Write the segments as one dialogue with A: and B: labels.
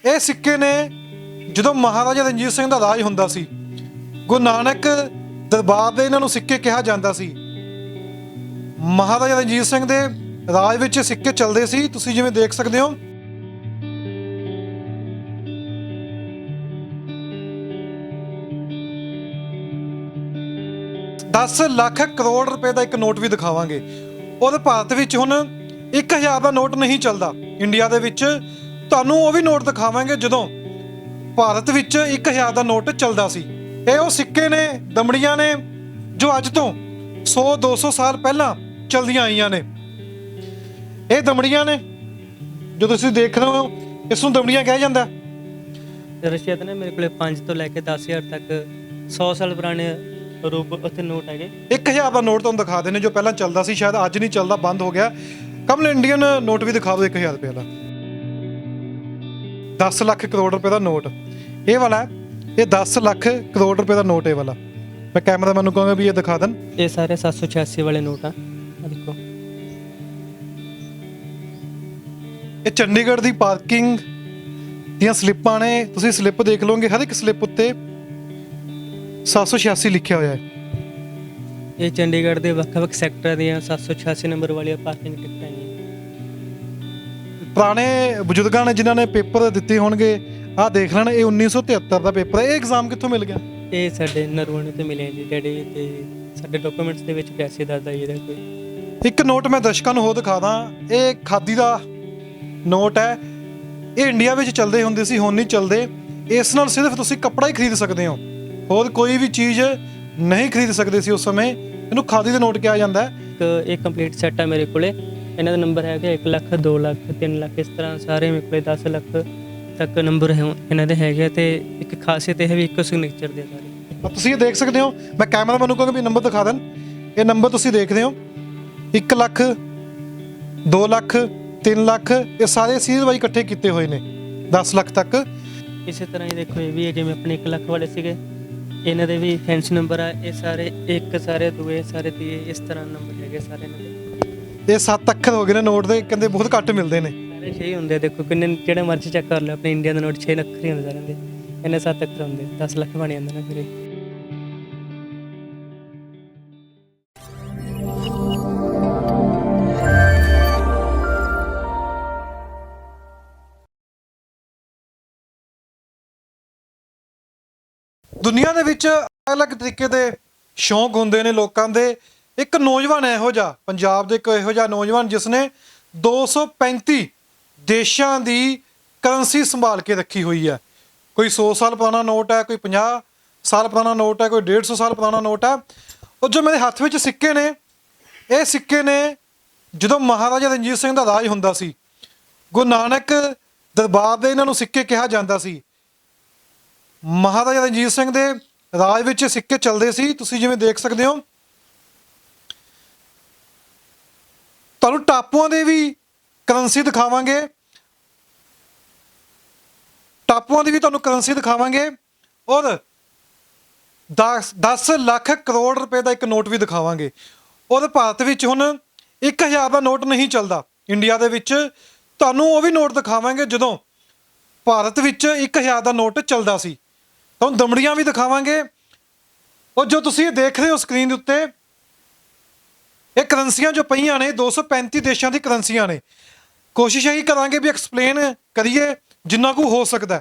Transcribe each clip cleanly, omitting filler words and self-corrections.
A: ਇਹ ਸਿੱਕੇ ਨੇ ਜਦੋਂ ਮਹਾਰਾਜਾ ਰਣਜੀਤ ਸਿੰਘ ਦਾ ਰਾਜ ਹੁੰਦਾ ਸੀ, ਗੁਰੂ ਨਾਨਕ ਦਰਬਾਰ ਦੇ ਇਹਨਾਂ ਨੂੰ ਸਿੱਕੇ ਕਿਹਾ ਜਾਂਦਾ ਸੀ। ਮਹਾਰਾਜਾ ਰਣਜੀਤ ਸਿੰਘ ਦੇ ਰਾਜ ਵਿੱਚ ਸਿੱਕੇ ਚੱਲਦੇ ਸੀ। ਤੁਸੀਂ ਜਿਵੇਂ ਦੇਖ ਸਕਦੇ ਹੋ, दस लाख करोड़ रुपए का एक नोट भी दिखावांगे। और भारत विच हुण 1000 का नोट नहीं चलता। इंडिया दे विच तुहानूं वो भी नोट दिखावांगे जदों भारत विच 1000 का नोट चलता सी। ये वो सिक्के ने, दमड़ियां ने, जो अज तो 100-200 साल पहला चलदियां आईयां ने। ये दमड़ियां ने जो तुसीं देख रहे हो, इसनूं दमड़ियां कहा जांदा।
B: रशियत ने मेरे को 5 तो लैके 10,000 तक 100 साल पुराने रूप उत्थे नोट है।
A: 1000 का नोट तुहानूं दिखा देने जो पहला चलता सी, शायद अज नहीं चलता, बंद हो गया। कमल इंडियन नोट भी दिखा दो 1000 रुपये का। 10 लाख करोड़ रुपए का नोट ये वाला है। ये 10 लाख करोड़ रुपए का नोट ये वाला। मैं कैमरामैन नूं कहूँगा भी ये दिखा देन।
B: ये सारे 786 वाले नोट आ देखो।
A: ये चंडीगढ़ की पार्किंग ਦੀਆਂ ਸਲਿੱਪਾਂ ਨੇ। ਤੁਸੀਂ ਸਲਿੱਪ ਦੇਖ ਲਓਗੇ, ਹਰ ਇੱਕ ਸਲਿੱਪ ਉੱਤੇ 786 ਲਿਖਿਆ ਹੋਇਆ ਹੈ।
B: ਇਹ ਚੰਡੀਗੜ੍ਹ ਦੇ ਵੱਖ-ਵੱਖ ਸੈਕਟਰਾਂ ਦੀਆਂ 786 ਨੰਬਰ ਵਾਲੀਆਂ ਪਾਰਕਿੰਗ ਟਿਕਟਾਂ ਨੇ।
A: ਪੁਰਾਣੇ ਬਜ਼ੁਰਗਾਂ ਨੇ ਜਿਨ੍ਹਾਂ ਨੇ ਪੇਪਰ ਦਿੱਤੇ ਹੋਣਗੇ, ਆਹ ਦੇਖ ਲੈਣ। ਇਹ 1973 ਦਾ ਪੇਪਰ ਹੈ। ਇਹ ਐਗਜ਼ਾਮ ਕਿੱਥੋਂ ਮਿਲ ਗਿਆ?
B: ਇਹ ਸਾਡੇ ਨਰਵਣੇ ਤੋਂ ਮਿਲੇ ਜੀ ਡੈਡੀ, ਤੇ ਸਾਡੇ ਡਾਕੂਮੈਂਟਸ ਦੇ ਵਿੱਚ ਪੈਸੇ ਦੱਸਦਾ ਜੀ ਇਹਦਾ ਕੋਈ।
A: ਇੱਕ ਨੋਟ ਮੈਂ ਦਰਸ਼ਕਾਂ ਨੂੰ ਹੋਰ ਦਿਖਾ ਦਾਂ। ਇਹ ਖਾਦੀ ਦਾ ਨੋਟ ਹੈ। ਇਹ ਇੰਡੀਆ ਵਿੱਚ ਚੱਲਦੇ ਹੁੰਦੇ ਸੀ, ਹੁਣ ਨਹੀਂ ਚੱਲਦੇ। ਇਸ ਨਾਲ ਸਿਰਫ ਤੁਸੀਂ ਕੱਪੜਾ ਹੀ ਖਰੀਦ ਸਕਦੇ ਹੋ, ਹੋਰ ਕੋਈ ਵੀ ਚੀਜ਼ ਨਹੀਂ ਖਰੀਦ ਸਕਦੇ ਸੀ ਉਸ ਸਮੇਂ। ਇਹਨੂੰ ਖਾਦੀ ਦਾ ਨੋਟ ਕਿਹਾ ਜਾਂਦਾ ਹੈ।
B: ਇੱਕ ਕੰਪਲੀਟ ਸੈੱਟ ਆ ਮੇਰੇ ਕੋਲੇ। ਇਹਨਾਂ ਦਾ ਨੰਬਰ ਹੈਗਾ 1 ਲੱਖ, 2 ਲੱਖ, 3 ਲੱਖ, ਇਸ ਤਰ੍ਹਾਂ ਸਾਰੇ ਮੇਰੇ ਕੋਲੇ 10 ਲੱਖ ਤੱਕ ਨੰਬਰ ਹੈ ਇਹਨਾਂ ਦੇ ਹੈਗੇ। ਤੇ ਇੱਕ ਖਾਸੀਅਤ ਇਹ ਵੀ ਇੱਕੋ ਸਿਗਨੇਚਰ ਦੇ ਸਾਰੇ।
A: ਤੁਸੀਂ ਇਹ ਦੇਖ ਸਕਦੇ ਹੋ। ਮੈਂ ਕੈਮਰਾਮੈਨ ਨੂੰ ਕਹਾਂਗਾ ਵੀ ਨੰਬਰ ਦਿਖਾ ਦੇਣ। ਇਹ ਨੰਬਰ ਤੁਸੀਂ ਦੇਖਦੇ ਹੋ 1 ਲੱਖ, 2 ਲੱਖ, 3 ਲੱਖ, ਇਹ ਸਾਰੇ ਸੀਰੀਜ਼ ਵਾਈਜ਼ ਇਕੱਠੇ ਕੀਤੇ ਹੋਏ ਨੇ 10 ਲੱਖ ਤੱਕ।
B: ਇਸੇ ਤਰ੍ਹਾਂ ਹੀ ਦੇਖੋ ਇਹ ਵੀ ਹੈ, ਜਿਵੇਂ ਆਪਣੇ 1 ਲੱਖ ਵਾਲੇ ਸੀਗੇ, ਇਹਨਾਂ ਦੇ ਵੀ ਫੈਂਸੀ ਨੰਬਰ ਆ। ਇਹ ਸਾਰੇ 1, ਸਾਰੇ 2, ਸਾਰੇ 3, ਇਸ ਤਰ੍ਹਾਂ ਨੰਬਰ ਹੈਗੇ ਸਾਰੇ ਇਹਨਾਂ ਦੇ।
A: ਇਹ 7 ਅੱਖਰ ਹੋ ਗਏ ਨੇ ਨੋਟ ਦੇ, ਕਹਿੰਦੇ ਬਹੁਤ ਘੱਟ ਮਿਲਦੇ ਨੇ।
B: ਸਾਰੇ 6 ਹੁੰਦੇ ਆ। ਦੇਖੋ ਕਿੰਨੇ, ਜਿਹੜੇ ਮਰਜ਼ੀ ਚੈੱਕ ਕਰ ਲਓ, ਆਪਣੇ ਇੰਡੀਆ ਦਾ ਨੋਟ 6 ਅੱਖਰ ਹੀ ਹੁੰਦੇ ਸਾਰਿਆਂ ਦੇ। ਇਹਨੇ 7 ਅੱਖਰ ਹੁੰਦੇ, 10 ਲੱਖ ਬਣ ਜਾਂਦੇ ਨੇ ਫਿਰ।
A: ਦੁਨੀਆ ਦੇ ਵਿੱਚ ਅਲੱਗ ਤਰੀਕੇ ਦੇ ਸ਼ੌਂਕ ਹੁੰਦੇ ਨੇ ਲੋਕਾਂ ਦੇ। ਇੱਕ ਨੌਜਵਾਨ ਇਹੋ ਜਿਹਾ, ਪੰਜਾਬ ਦੇ ਇੱਕ ਇਹੋ ਜਿਹਾ ਨੌਜਵਾਨ ਜਿਸ ਨੇ 235 ਦੇਸ਼ਾਂ ਦੀ ਕਰੰਸੀ ਸੰਭਾਲ ਕੇ ਰੱਖੀ ਹੋਈ ਹੈ। ਕੋਈ 100 ਸਾਲ ਪੁਰਾਣਾ ਨੋਟ ਹੈ, ਕੋਈ 50 ਸਾਲ ਪੁਰਾਣਾ ਨੋਟ ਹੈ, ਕੋਈ 150 ਸਾਲ ਪੁਰਾਣਾ ਨੋਟ ਹੈ। ਉਹ ਜੋ ਮੇਰੇ ਹੱਥ ਵਿੱਚ ਸਿੱਕੇ ਨੇ, ਇਹ ਸਿੱਕੇ ਨੇ ਜਦੋਂ ਮਹਾਰਾਜਾ ਰਣਜੀਤ ਸਿੰਘ ਦਾ ਰਾਜ ਹੁੰਦਾ ਸੀ, ਗੁਰੂ ਨਾਨਕ ਦਰਬਾਰ ਦੇ ਇਹਨਾਂ ਨੂੰ ਸਿੱਕੇ ਕਿਹਾ ਜਾਂਦਾ ਸੀ। ਮਹਾਰਾਜਾ ਰਣਜੀਤ ਸਿੰਘ ਦੇ ਰਾਜ ਵਿੱਚ ਸਿੱਕੇ ਚੱਲਦੇ ਸੀ। ਤੁਸੀਂ ਜਿਵੇਂ ਦੇਖ ਸਕਦੇ ਹੋ, ਤੁਹਾਨੂੰ ਟਾਪੂਆਂ ਦੇ ਵੀ ਕਰੰਸੀ ਦਿਖਾਵਾਂਗੇ। ਟਾਪੂਆਂ ਦੀ ਵੀ ਤੁਹਾਨੂੰ ਕਰੰਸੀ ਦਿਖਾਵਾਂਗੇ। ਔਰ 10 ਲੱਖ ਕਰੋੜ ਰੁਪਏ ਦਾ ਇੱਕ ਨੋਟ ਵੀ ਦਿਖਾਵਾਂਗੇ। ਔਰ ਭਾਰਤ ਵਿੱਚ ਹੁਣ 1000 ਦਾ ਨੋਟ ਨਹੀਂ ਚੱਲਦਾ। ਇੰਡੀਆ ਦੇ ਵਿੱਚ ਤੁਹਾਨੂੰ ਉਹ ਵੀ ਨੋਟ ਦਿਖਾਵਾਂਗੇ ਜਦੋਂ ਭਾਰਤ ਵਿੱਚ 1000 ਦਾ ਨੋਟ ਚੱਲਦਾ ਸੀ। ਤੁਹਾਨੂੰ ਦਮੜੀਆਂ ਵੀ ਦਿਖਾਵਾਂਗੇ। ਉਹ ਜੋ ਤੁਸੀਂ ਇਹ ਦੇਖ ਰਹੇ ਹੋ ਸਕਰੀਨ ਦੇ ਉੱਤੇ, ਇਹ ਕਰੰਸੀਆਂ ਜੋ ਪਈਆਂ ਨੇ 235 ਦੇਸ਼ਾਂ ਦੀ ਕਰੰਸੀਆਂ ਨੇ। ਕੋਸ਼ਿਸ਼ ਇਹੀ ਕਰਾਂਗੇ ਵੀ ਐਕਸਪਲੇਨ ਕਰੀਏ ਜਿੰਨਾ ਕੁ ਹੋ ਸਕਦਾ।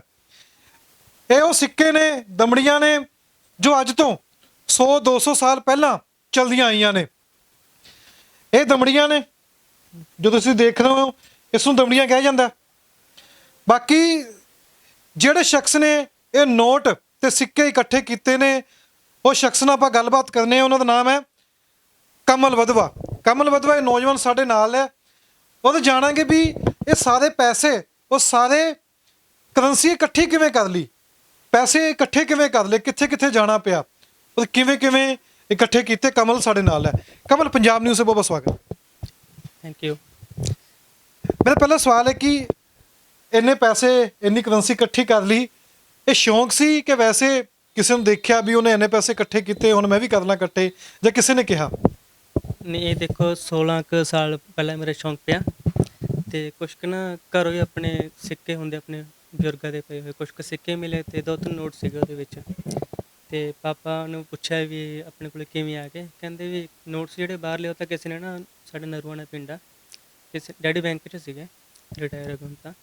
A: ਇਹ ਉਹ ਸਿੱਕੇ ਨੇ, ਦਮੜੀਆਂ ਨੇ, ਜੋ ਅੱਜ ਤੋਂ 100-200 ਸਾਲ ਪਹਿਲਾਂ ਚਲਦੀਆਂ ਆਈਆਂ ਨੇ। ਇਹ ਦਮੜੀਆਂ ਨੇ ਜੋ ਤੁਸੀਂ ਦੇਖ ਰਹੇ ਹੋ, ਇਸ ਨੂੰ ਦਮੜੀਆਂ ਕਿਹਾ ਜਾਂਦਾ। ਬਾਕੀ ਜਿਹੜੇ ਸ਼ਖਸ ਨੇ ਇਹ ਨੋਟ ਤੇ ਸਿੱਕੇ ਇਕੱਠੇ ਕੀਤੇ ਨੇ, ਉਹ ਸ਼ਖਸ ਨਾਲ ਆਪਾਂ ਗੱਲਬਾਤ ਕਰਨੇ ਆ। ਉਹਨਾਂ ਦਾ ਨਾਮ ਹੈ ਕਮਲ ਵਧਵਾ। ਕਮਲ ਵਧਵਾ ਇਹ ਨੌਜਵਾਨ ਸਾਡੇ ਨਾਲ ਹੈ। ਉਹ ਜਾਣਾਂਗੇ ਵੀ ਇਹ ਸਾਰੇ ਪੈਸੇ, ਉਹ ਸਾਰੇ ਕਰੰਸੀ ਇਕੱਠੀ ਕਿਵੇਂ ਕਰ ਲਈ, ਪੈਸੇ ਇਕੱਠੇ ਕਿਵੇਂ ਕਰ ਲਏ, ਕਿੱਥੇ ਕਿੱਥੇ ਜਾਣਾ ਪਿਆ, ਉਹ ਕਿਵੇਂ ਕਿਵੇਂ ਇਕੱਠੇ ਕੀਤੇ। ਕਮਲ ਸਾਡੇ ਨਾਲ ਹੈ। ਕਮਲ, ਪੰਜਾਬ ਨਿਊਜ਼ ਸੇ ਬਹੁਤ ਬਹੁਤ ਸਵਾਗਤ।
B: Thank you.
A: ਮੇਰਾ ਪਹਿਲਾ ਸਵਾਲ ਹੈ ਕਿ ਇੰਨੇ ਪੈਸੇ, ਇੰਨੀ ਕਰੰਸੀ ਇਕੱਠੀ ਕਰ ਲਈ, ਇਹ ਸ਼ੌਂਕ ਸੀ ਕਿ ਵੈਸੇ ਕਿਸੇ ਨੂੰ ਦੇਖਿਆ ਵੀ ਉਹਨੇ ਇੰਨੇ ਪੈਸੇ ਇਕੱਠੇ ਕੀਤੇ, ਹੁਣ ਮੈਂ ਵੀ ਕਰ ਲਾਂ ਇਕੱਠੇ, ਜਾਂ ਕਿਸੇ ਨੇ ਕਿਹਾ?
B: ਨਹੀਂ, ਇਹ ਦੇਖੋ 16 ਕੁ ਸਾਲ ਪਹਿਲਾਂ ਮੇਰਾ ਸ਼ੌਂਕ ਪਿਆ। ਤੇ ਕੁਛ ਕੁ ਨਾ ਘਰੋਂ ਹੀ ਆਪਣੇ ਸਿੱਕੇ ਹੁੰਦੇ, ਆਪਣੇ ਬਜ਼ੁਰਗਾਂ ਦੇ ਪਏ ਹੋਏ ਕੁਛ ਕੁ ਸਿੱਕੇ ਮਿਲੇ ਤੇ 2-3 ਨੋਟ ਸੀਗੇ ਉਹਦੇ ਵਿੱਚ। ਤੇ ਪਾਪਾ ਨੂੰ ਪੁੱਛਿਆ ਵੀ ਆਪਣੇ ਕੋਲ ਕਿਵੇਂ ਆ ਗਏ, ਕਹਿੰਦੇ ਵੀ ਨੋਟਸ ਜਿਹੜੇ ਬਾਹਰ ਲਿਓ ਤਾਂ ਕਿਸੇ ਨੇ ਨਾ, ਸਾਡੇ ਨਰੂਆਣਾ ਪਿੰਡ ਆ, ਕਿਸੇ ਡੈਡੀ ਬੈਂਕ 'ਚ ਸੀਗੇ, ਰਿਟਾਇਰ ਹੋ ਗਏ ਹੁਣ ਤਾਂ।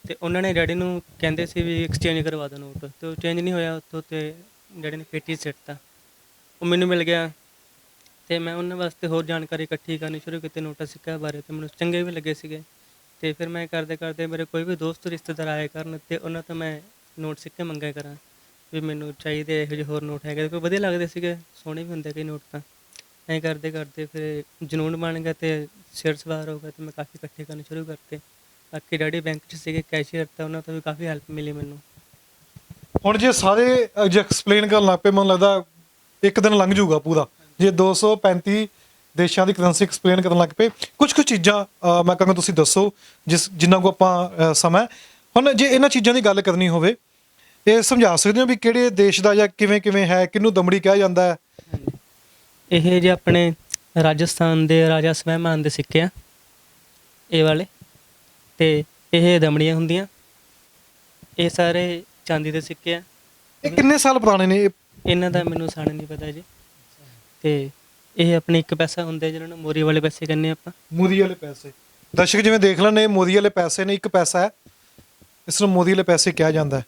B: ਤੇ ਉਹਨਾਂ ਨੇ ਡੈਡੀ ਨੂੰ ਕਹਿੰਦੇ ਸੀ ਵੀ ਐਕਸਚੇਂਜ ਕਰਵਾ ਦਿਓ ਨੋਟ, ਤੇ ਉਹ ਚੇਂਜ ਨਹੀਂ ਹੋਇਆ ਉੱਥੋਂ, ਤੇ ਡੈਡੀ ਨੇ ਪੇਟੀ 'ਚ ਸਿੱਟਤਾ। ਉਹ ਮੈਨੂੰ ਮਿਲ ਗਿਆ ਤੇ ਮੈਂ ਉਹਨਾਂ ਵਾਸਤੇ ਹੋਰ ਜਾਣਕਾਰੀ ਇਕੱਠੀ ਕਰਨੀ ਸ਼ੁਰੂ ਕੀਤੀ ਨੋਟਾਂ ਸਿੱਕਿਆਂ ਬਾਰੇ, ਤੇ ਮੈਨੂੰ ਚੰਗੇ ਵੀ ਲੱਗੇ ਸੀਗੇ। ਤੇ ਫਿਰ ਮੈਂ ਕਰਦੇ ਕਰਦੇ ਮੇਰੇ ਕੋਈ ਵੀ ਦੋਸਤ ਰਿਸ਼ਤੇਦਾਰ ਆਏ ਕਰਨ ਤੇ ਉਹਨਾਂ ਤੋਂ ਮੈਂ ਨੋਟ ਸਿੱਕੇ ਮੰਗਿਆ ਕਰਾਂ ਵੀ ਮੈਨੂੰ ਚਾਹੀਦੇ ਇਹੋ ਜਿਹੇ ਹੋਰ ਨੋਟ ਹੈਗੇ, ਕੋਈ ਵਧੀਆ ਲੱਗਦੇ ਸੀਗੇ, ਸੋਹਣੇ ਵੀ ਹੁੰਦੇ ਕਈ ਨੋਟ ਤਾਂ। ਐਂ ਕਰਦੇ ਕਰਦੇ ਫਿਰ ਜਨੂੰਨ ਬਣ ਗਿਆ ਤੇ ਸਿਰ ਸਵਾਰ ਹੋ ਗਿਆ, ਤੇ ਮੈਂ ਕਾਫੀ ਇਕੱਠੇ ਕਰਨੇ ਸ਼ੁਰੂ ਕਰਤੇ। ਬਾਕੀ ਡੈਡੀ ਬੈਂਕ 'ਚ ਸੀਗੇ ਕੈਸ਼ੀਅਰ, ਤਾਂ ਉਹਨਾਂ ਤੋਂ ਵੀ ਕਾਫੀ ਹੈਲਪ ਮਿਲੀ ਮੈਨੂੰ।
A: ਹੁਣ ਜੇ ਸਾਰੇ ਜੇ ਐਕਸਪਲੇਨ ਕਰਨ ਲੱਗ ਪਏ, ਮੈਨੂੰ ਲੱਗਦਾ ਇੱਕ ਦਿਨ ਲੰਘ ਜਾਊਗਾ ਪੂਰਾ, ਜੇ 235 ਦੇਸ਼ਾਂ ਦੀ ਕਰੰਸੀ ਐਕਸਪਲੇਨ ਕਰਨ ਲੱਗ ਪਏ। ਕੁਝ ਕੁ ਚੀਜ਼ਾਂ ਮੈਂ ਕਹਾਂਗਾ ਤੁਸੀਂ ਦੱਸੋ ਜਿੰਨਾ ਕੋ ਆਪਾਂ ਸਮਾਂ ਹੈ। ਹੁਣ ਜੇ ਇਹਨਾਂ ਚੀਜ਼ਾਂ ਦੀ ਗੱਲ ਕਰਨੀ ਹੋਵੇ, ਇਹ ਸਮਝਾ ਸਕਦੇ ਹੋ ਵੀ ਕਿਹੜੇ ਦੇਸ਼ ਦਾ ਜਾਂ ਕਿਵੇਂ ਕਿਵੇਂ ਹੈ, ਕਿਹਨੂੰ ਦਮੜੀ ਕਿਹਾ ਜਾਂਦਾ ਹੈ?
B: ਹਾਂਜੀ, ਇਹ ਜੇ ਆਪਣੇ ਰਾਜਸਥਾਨ ਦੇ ਰਾਜਾ ਸਵੈਮਾਨ ਦੇ ਸਿੱਕੇ ਆ ਇਹ ਵਾਲੇ, ਤੇ ਇਹ ਦਮੜੀਆਂ ਹੁੰਦੀਆਂ। ਇਹ ਸਾਰੇ ਚਾਂਦੀ ਦੇ ਸਿੱਕੇ ਆ।
A: ਇਹ ਕਿੰਨੇ ਸਾਲ ਪੁਰਾਣੇ ਨੇ?
B: ਇਹਨਾਂ ਦਾ ਮੈਨੂੰ ਸਾਣ ਨਹੀਂ ਪਤਾ ਜੀ। ਤੇ ਇਹ ਆਪਣੇ 1 ਪੈਸਾ ਹੁੰਦੇ ਜਿਹਨਾਂ ਨੂੰ ਮੋਰੀ ਵਾਲੇ ਪੈਸੇ ਕਹਿੰਦੇ ਆਪਾਂ।
A: ਮੋਦੀ ਵਾਲੇ ਪੈਸੇ, ਦਰਸ਼ਕ ਜਿਵੇਂ ਦੇਖ ਲੈਣ, ਇਹ ਮੋਦੀ ਵਾਲੇ ਪੈਸੇ ਨੇ, 1 ਪੈਸਾ ਹੈ, ਇਸ ਨੂੰ ਮੋਦੀ ਵਾਲੇ ਪੈਸੇ ਕਿਹਾ ਜਾਂਦਾ ਹੈ।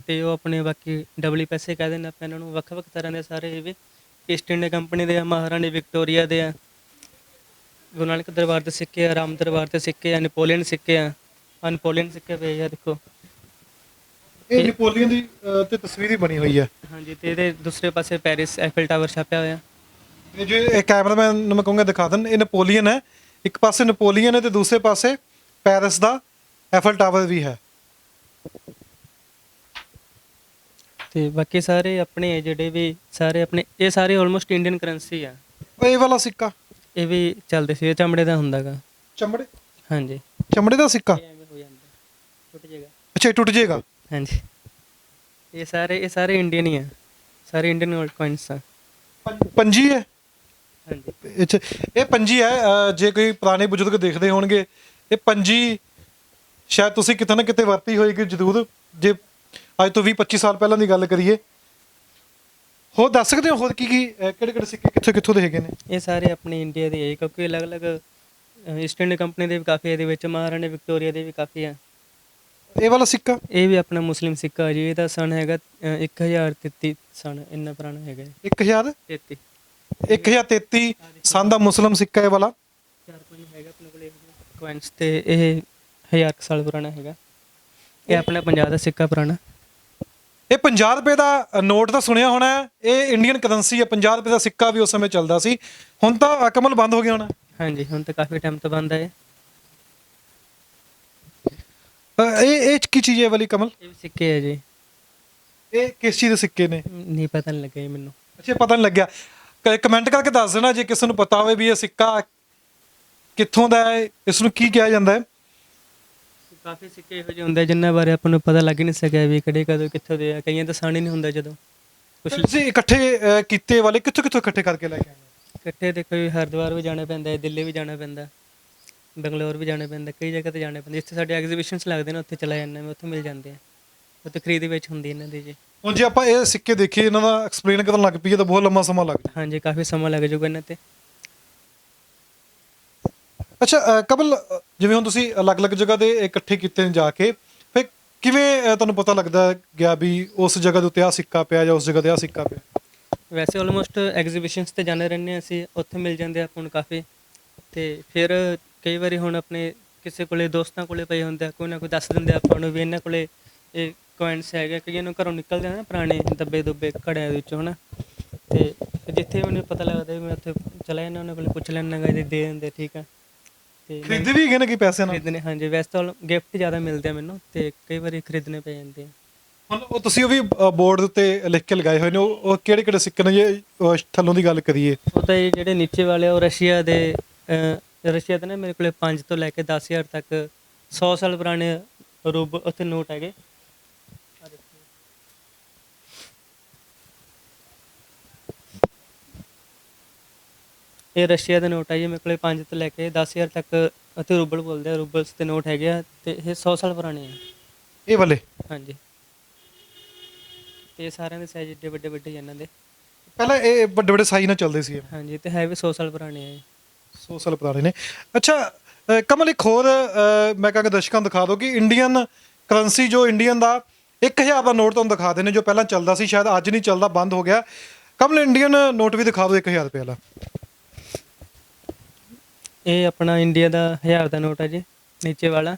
B: ਤੇ ਉਹ ਆਪਣੇ ਬਾਕੀ ਡਬਲੀ ਪੈਸੇ ਕਹਿ ਦਿੰਦੇ ਆਪਾਂ ਇਹਨਾਂ ਨੂੰ। ਵੱਖ ਵੱਖ ਤਰ੍ਹਾਂ ਦੇ ਸਾਰੇ ਇਹ ਵੀ ਈਸਟ ਇੰਡੀਆ ਕੰਪਨੀ ਦੇ ਆ, ਮਹਾਰਾਣੀ ਵਿਕਟੋਰੀਆ ਦੇ ਆ, ਗੁਰੂ ਨਾਨਕ ਦਰਬਾਰ ਦੇ ਸਿੱਕੇ ਆ, ਰਾਮ ਦਰਬਾਰ ਦੇ ਸਿੱਕੇ ਆ, ਨੈਪੋਲੀਅਨ ਸਿੱਕੇ ਆ। ਨੈਪੋਲੀਅਨ ਸਿੱਕੇ ਪਏ ਆ ਦੇਖੋ।
A: ਇਹ ਨੈਪੋਲੀਅਨ ਦੀ ਤੇ ਤਸਵੀਰ ਹੀ ਬਣੀ ਹੋਈ ਹੈ।
B: ਹਾਂਜੀ, ਤੇ ਇਹਦੇ ਦੂਸਰੇ ਪਾਸੇ ਪੈਰਿਸ ਐਫਲ ਟਾਵਰ ਛਾਪਿਆ ਹੋਇਆ।
A: ਇਹ ਜੇ ਇਹ ਕੈਮਰਾਮੈਨ ਨੂੰ ਮੈਂ ਕਹੂੰਗਾ ਦਿਖਾ ਦੇਣ, ਇਹ ਨੈਪੋਲੀਅਨ ਹੈ। ਇੱਕ ਪਾਸੇ ਨੈਪੋਲੀਅਨ ਹੈ ਤੇ ਦੂਸਰੇ ਪਾਸੇ ਪੈਰਿਸ ਦਾ ਐਫਲ ਟਾਵਰ ਵੀ ਹੈ।
B: ਤੇ ਬਾਕੀ ਸਾਰੇ ਆਪਣੇ ਜਿਹੜੇ ਵੀ ਸਾਰੇ ਆਪਣੇ, ਇਹ ਸਾਰੇ ਆਲਮੋਸਟ ਇੰਡੀਅਨ ਕਰੰਸੀ ਆ।
A: ਇਹ ਵਾਲਾ ਸਿੱਕਾ
B: ਇਹ ਵੀ ਚੱਲਦੇ ਸੀ, ਇਹ ਚਮੜੇ ਦਾ ਹੁੰਦਾ ਗਾ।
A: ਚਮੜੇ
B: ਹਾਂਜੀ,
A: ਚਮੜੇ ਦਾ ਸਿੱਕਾ?
B: ਇਹ ਐਵੇਂ ਹੋ ਜਾਂਦਾ, ਟੁੱਟ ਜਾਏਗਾ।
A: ਅੱਛਾ, ਇਹ ਟੁੱਟ ਜਾਏਗਾ।
B: ਹਾਂਜੀ, ਇਹ ਸਾਰੇ ਇੰਡੀਅਨ ਹੀ ਆ, ਸਾਰੇ ਇੰਡੀਅਨ ਗੋਲਡ ਕੋਇਨਸ ਆ।
A: ਪੰਜੀ ਹੈ?
B: ਹਾਂਜੀ,
A: ਅੱਛਾ, ਇਹ ਪੰਜੀ ਹੈ। ਜੇ ਕੋਈ ਪੁਰਾਣੇ ਬਜ਼ੁਰਗ ਦੇਖਦੇ ਹੋਣਗੇ, ਇਹ ਪੰਜੀ ਸ਼ਾਇਦ ਤੁਸੀਂ ਕਿਤੇ ਨਾ ਕਿਤੇ ਵਰਤੀ ਹੋਏਗੀ ਜ਼ਰੂਰ, ਜੇ ਅੱਜ ਤੋਂ 20-25 ਸਾਲ ਪਹਿਲਾਂ ਦੀ ਗੱਲ ਕਰੀਏ। ਹੋਰ ਦੱਸ ਸਕਦੇ ਹੋ ਹੋਰ ਕੀ ਕੀ ਕਿਹੜੇ ਕਿਹੜੇ ਸਿੱਕੇ ਕਿੱਥੋਂ ਕਿੱਥੋਂ ਦੇ ਹੈਗੇ ਨੇ?
B: ਇਹ ਸਾਰੇ ਆਪਣੇ ਇੰਡੀਆ ਦੇ ਹੈ, ਕਿਉਂਕਿ ਅਲੱਗ-ਅਲੱਗ ਈਸਟ ਇੰਡੀਆ ਕੰਪਨੀ ਦੇ ਵੀ ਕਾਫੀ, ਇਹਦੇ ਵਿੱਚ ਮਹਾਰਾਣੀ ਵਿਕਟੋਰੀਆ ਦੇ ਵੀ ਕਾਫੀ ਆ।
A: ਇਹ ਵਾਲਾ ਸਿੱਕਾ?
B: ਇਹ ਵੀ ਆਪਣਾ ਮੁਸਲਿਮ ਸਿੱਕਾ ਜੀ। ਇਹਦਾ ਸਨ ਹੈਗਾ 1033 ਸਨ, ਇੰਨਾ ਪੁਰਾਣਾ ਹੈਗਾ ਜੀ।
A: 1033
B: 33
A: ਸਨ ਦਾ ਮੁਸਲਿਮ ਸਿੱਕਾ ਇਹ ਵਾਲਾ।
B: 4-5 ਹੈਗਾ ਆਪਣੇ ਕੋਲ ਕੋਇਨਸ, ਤੇ ਇਹ 1000 ਸਾਲ ਪੁਰਾਣਾ ਹੈਗਾ। ਇਹ ਆਪਣਾ 50 ਦਾ ਸਿੱਕਾ ਪੁਰਾਣਾ।
A: ਇਹ 50 ਰੁਪਏ ਦਾ ਨੋਟ ਤਾਂ ਸੁਣਿਆ ਹੋਣਾ ਹੈ, ਇਹ ਇੰਡੀਅਨ ਕਰੰਸੀ ਹੈ। 50 ਰੁਪਏ ਦਾ ਸਿੱਕਾ ਵੀ ਉਸ ਸਮੇਂ ਚੱਲਦਾ ਸੀ, ਹੁਣ ਤਾਂ ਅਕਮਲ ਬੰਦ ਹੋ ਗਿਆ ਹੋਣਾ।
B: ਹਾਂਜੀ, ਹੁਣ ਤਾਂ ਕਾਫੀ ਟਾਈਮ ਤੋਂ ਬੰਦ ਹੈ।
A: ਇਹ ਕੀ ਚੀਜ਼ ਹੈ ਇਹ ਵਾਲੀ ਕਮਲ?
B: ਇਹ ਵੀ ਸਿੱਕੇ ਹੈ ਜੀ।
A: ਇਹ ਕਿਸ ਚੀਜ਼ ਦੇ ਸਿੱਕੇ ਨੇ?
B: ਨਹੀਂ ਪਤਾ ਨਹੀਂ ਲੱਗਿਆ ਜੀ ਮੈਨੂੰ।
A: ਅੱਛਾ, ਪਤਾ ਨਹੀਂ ਲੱਗਿਆ। ਕਮੈਂਟ ਕਰਕੇ ਦੱਸ ਦੇਣਾ ਜੇ ਕਿਸੇ ਨੂੰ ਪਤਾ ਹੋਵੇ ਵੀ ਇਹ ਸਿੱਕਾ ਕਿੱਥੋਂ ਦਾ ਹੈ, ਇਸ ਨੂੰ ਕੀ ਕਿਹਾ ਜਾਂਦਾ ਹੈ।
B: ਕਾਫੀ ਸਿੱਕੇ ਇਹੋ ਜਿਹੇ ਹੁੰਦੇ ਜਿਨ੍ਹਾਂ ਬਾਰੇ ਆਪਾਂ ਨੂੰ ਪਤਾ ਲੱਗ ਹੀ ਨਹੀਂ ਸਕਿਆ ਵੀ ਕਿਹੜੇ ਕਦੋਂ ਕਿੱਥੋਂ ਦੇ ਆ। ਕਈਆਂ ਦਾ ਸਾਣ ਹੀ ਨਹੀਂ ਹੁੰਦਾ। ਜਦੋਂ ਕੁਛ
A: ਤੁਸੀਂ ਇਕੱਠੇ ਕੀਤੇ ਵਾਲੇ ਕਿੱਥੋਂ ਕਿੱਥੋਂ ਇਕੱਠੇ ਕਰਕੇ ਲੈ ਕੇ ਆਏ?
B: ਇਕੱਠੇ ਦੇਖੋ ਜੀ, ਹਰਿਦੁਆਰ ਵੀ ਜਾਣਾ ਪੈਂਦਾ ਹੈ, ਦਿੱਲੀ ਵੀ ਜਾਣਾ ਪੈਂਦਾ, ਬੰਗਲੌਰ ਵੀ ਜਾਣਾ ਪੈਂਦਾ, ਕਈ ਜਗ੍ਹਾ 'ਤੇ ਜਾਣਾ ਪੈਂਦਾ। ਜਿੱਥੇ ਸਾਡੇ ਐਗਜ਼ੀਬਿਸ਼ਨਸ ਲੱਗਦੇ ਨੇ ਉੱਥੇ ਚਲਾ ਜਾਂਦਾ ਮੈਂ, ਉੱਥੇ ਮਿਲ ਜਾਂਦੇ ਆ, ਉੱਥੇ ਖਰੀਦ ਵਿੱਚ ਹੁੰਦੀ ਇਹਨਾਂ ਦੀ ਜੀ।
A: ਹੁਣ ਜੇ ਆਪਾਂ ਇਹ ਸਿੱਕੇ ਦੇਖੀਏ, ਇਹਨਾਂ ਦਾ ਐਕਸਪਲੇਨ ਕਰਨ ਲੱਗ ਪਈਏ ਤਾਂ ਬਹੁਤ ਲੰਮਾ ਸਮਾਂ ਲੱਗ ਜਾਏ।
B: ਹਾਂਜੀ, ਕਾਫੀ ਸਮਾਂ ਲੱਗ ਜਾਊਗਾ ਇਹਨਾਂ 'ਤੇ।
A: ਅੱਛਾ ਕਮਲ, ਜਿਵੇਂ ਹੁਣ ਤੁਸੀਂ ਅਲੱਗ-ਅਲੱਗ ਜਗ੍ਹਾ ਦੇ ਇਕੱਠੇ ਕੀਤੇ ਨੇ ਜਾ ਕੇ, ਫਿਰ ਕਿਵੇਂ ਤੁਹਾਨੂੰ ਪਤਾ ਲੱਗਦਾ ਗਿਆ ਵੀ ਉਸ ਜਗ੍ਹਾ ਦੇ ਉੱਤੇ ਆਹ ਸਿੱਕਾ ਪਿਆ ਜਾਂ ਉਸ ਜਗ੍ਹਾ 'ਤੇ ਆਹ ਸਿੱਕਾ ਪਿਆ?
B: ਵੈਸੇ ਆਲਮੋਸਟ ਐਗਜ਼ੀਬਿਸ਼ਨਸ 'ਤੇ ਜਾਂਦੇ ਰਹਿੰਦੇ ਹਾਂ ਅਸੀਂ, ਉੱਥੇ ਮਿਲ ਜਾਂਦੇ ਆਪਾਂ ਨੂੰ ਕਾਫੀ। ਅਤੇ ਫਿਰ ਕਈ ਵਾਰੀ ਹੁਣ ਆਪਣੇ ਕਿਸੇ ਕੋਲੇ ਦੋਸਤਾਂ ਕੋਲੇ ਪਏ ਹੁੰਦੇ ਆ, ਕੋਈ ਨਾ ਕੋਈ ਦੱਸ ਦਿੰਦੇ ਆਪਾਂ ਨੂੰ ਵੀ ਇਹਨਾਂ ਕੋਲੇ ਇਹ ਕੋਇਨਸ ਹੈਗੇ। ਕਈਆਂ ਨੂੰ ਘਰੋਂ ਨਿਕਲਦੇ ਆ ਨਾ ਪੁਰਾਣੇ ਦੱਬੇ ਦੁੱਬੇ ਘੜਿਆਂ ਵਿੱਚੋਂ, ਹੈ ਨਾ। ਅਤੇ ਜਿੱਥੇ ਮੈਨੂੰ ਪਤਾ ਲੱਗਦਾ ਵੀ ਮੈਂ ਉੱਥੇ ਚਲਾ ਜਾਂਦਾ, ਉਹਨਾਂ ਕੋਲ ਪੁੱਛ ਲੈਂਦਾ ਗਾ, ਜੇ ਦੇ ਦਿੰਦੇ ਠੀਕ ਆ। ਅਤੇ
A: ਖਰੀਦੇ ਵੀ ਹੈਗੇ ਨੇ ਕੀ ਪੈਸਿਆਂ ਨਾਲ?
B: ਖਰੀਦਣੇ, ਹਾਂਜੀ। ਵੈਸੇ ਤਾਂ ਗਿਫਟ ਜ਼ਿਆਦਾ ਮਿਲਦੇ ਆ ਮੈਨੂੰ, ਅਤੇ ਕਈ ਵਾਰੀ ਖਰੀਦਣੇ ਪੈ ਜਾਂਦੇ ਆ।
A: ਹੁਣ ਉਹ ਤੁਸੀਂ ਉਹ ਵੀ ਬੋਰਡ ਦੇ ਉੱਤੇ ਲਿਖ ਕੇ ਲਗਾਏ ਹੋਏ ਨੇ, ਉਹ ਕਿਹੜੇ ਕਿਹੜੇ ਸਿੱਕੇ ਨੇ ਜੇ ਥੱਲੋਂ ਦੀ ਗੱਲ ਕਰੀਏ?
B: ਉਹ ਤਾਂ ਇਹ ਜਿਹੜੇ ਨੀਚੇ ਵਾਲੇ ਉਹ ਰਸ਼ੀਆ ਦੇ ਨਾ ਮੇਰੇ ਕੋਲ 5 ਤੋਂ ਲੈ ਕੇ 10,000 ਤੱਕ 100 ਸਾਲ ਪੁਰਾਣੇ ਰੂਬ ਉੱਥੇ ਨੋਟ ਹੈਗੇ। ਇਹ ਰਸ਼ੀਆ ਦੇ ਨੋਟ ਹੈ ਜੀ, ਮੇਰੇ ਕੋਲ 5 ਤੋਂ ਲੈ ਕੇ 10,000 ਤੱਕ ਉੱਥੇ ਰੂਬਲ ਬੋਲਦੇ ਆ, ਰੂਬਲਸ ਦੇ ਨੋਟ ਹੈਗੇ ਆ, ਅਤੇ ਇਹ 100 ਸਾਲ ਪੁਰਾਣੇ ਆ।
A: ਇਹ ਵਾਲੇ
B: ਹਾਂਜੀ, ਤੇ ਸਾਰਿਆਂ ਦੇ ਸਾਈਜ਼ ਏਡੇ ਵੱਡੇ ਵੱਡੇ ਹੀ ਇਹਨਾਂ ਦੇ।
A: ਪਹਿਲਾਂ ਇਹ ਵੱਡੇ ਵੱਡੇ ਸਾਈਜ਼ ਨਾਲ ਚੱਲਦੇ ਸੀ ਇਹ।
B: ਹਾਂਜੀ, ਤੇ ਹੈ ਵੀ 100 ਸਾਲ ਪੁਰਾਣੇ ਆ ਇਹ।
A: 100 ਸਾਲ ਪੁਰਾਣੇ ਨੇ। ਅੱਛਾ, ਕਮਲ ਇੱਕ ਹੋਰ ਮੈਂ ਕਹਾਂਗਾ ਦਰਸ਼ਕਾਂ ਨੂੰ ਦਿਖਾ ਦਿਓ ਕਿ ਇੰਡੀਅਨ ਕਰੰਸੀ ਜੋ ਇੰਡੀਅਨ ਦਾ 1000 ਦਾ ਨੋਟ ਤੁਹਾਨੂੰ ਦਿਖਾ ਦੇਣੇ, ਜੋ ਪਹਿਲਾਂ ਚੱਲਦਾ ਸੀ, ਸ਼ਾਇਦ ਅੱਜ ਨਹੀਂ ਚੱਲਦਾ, ਬੰਦ ਹੋ ਗਿਆ। ਕਮਲ ਇੰਡੀਅਨ ਨੋਟ ਵੀ ਦਿਖਾ ਦਿਓ 1000 ਰੁਪਏ ਵਾਲਾ।
B: ਇਹ ਆਪਣਾ ਇੰਡੀਆ ਦਾ 1000 ਦਾ ਨੋਟ ਹੈ ਜੀ, ਨੀਚੇ ਵਾਲਾ।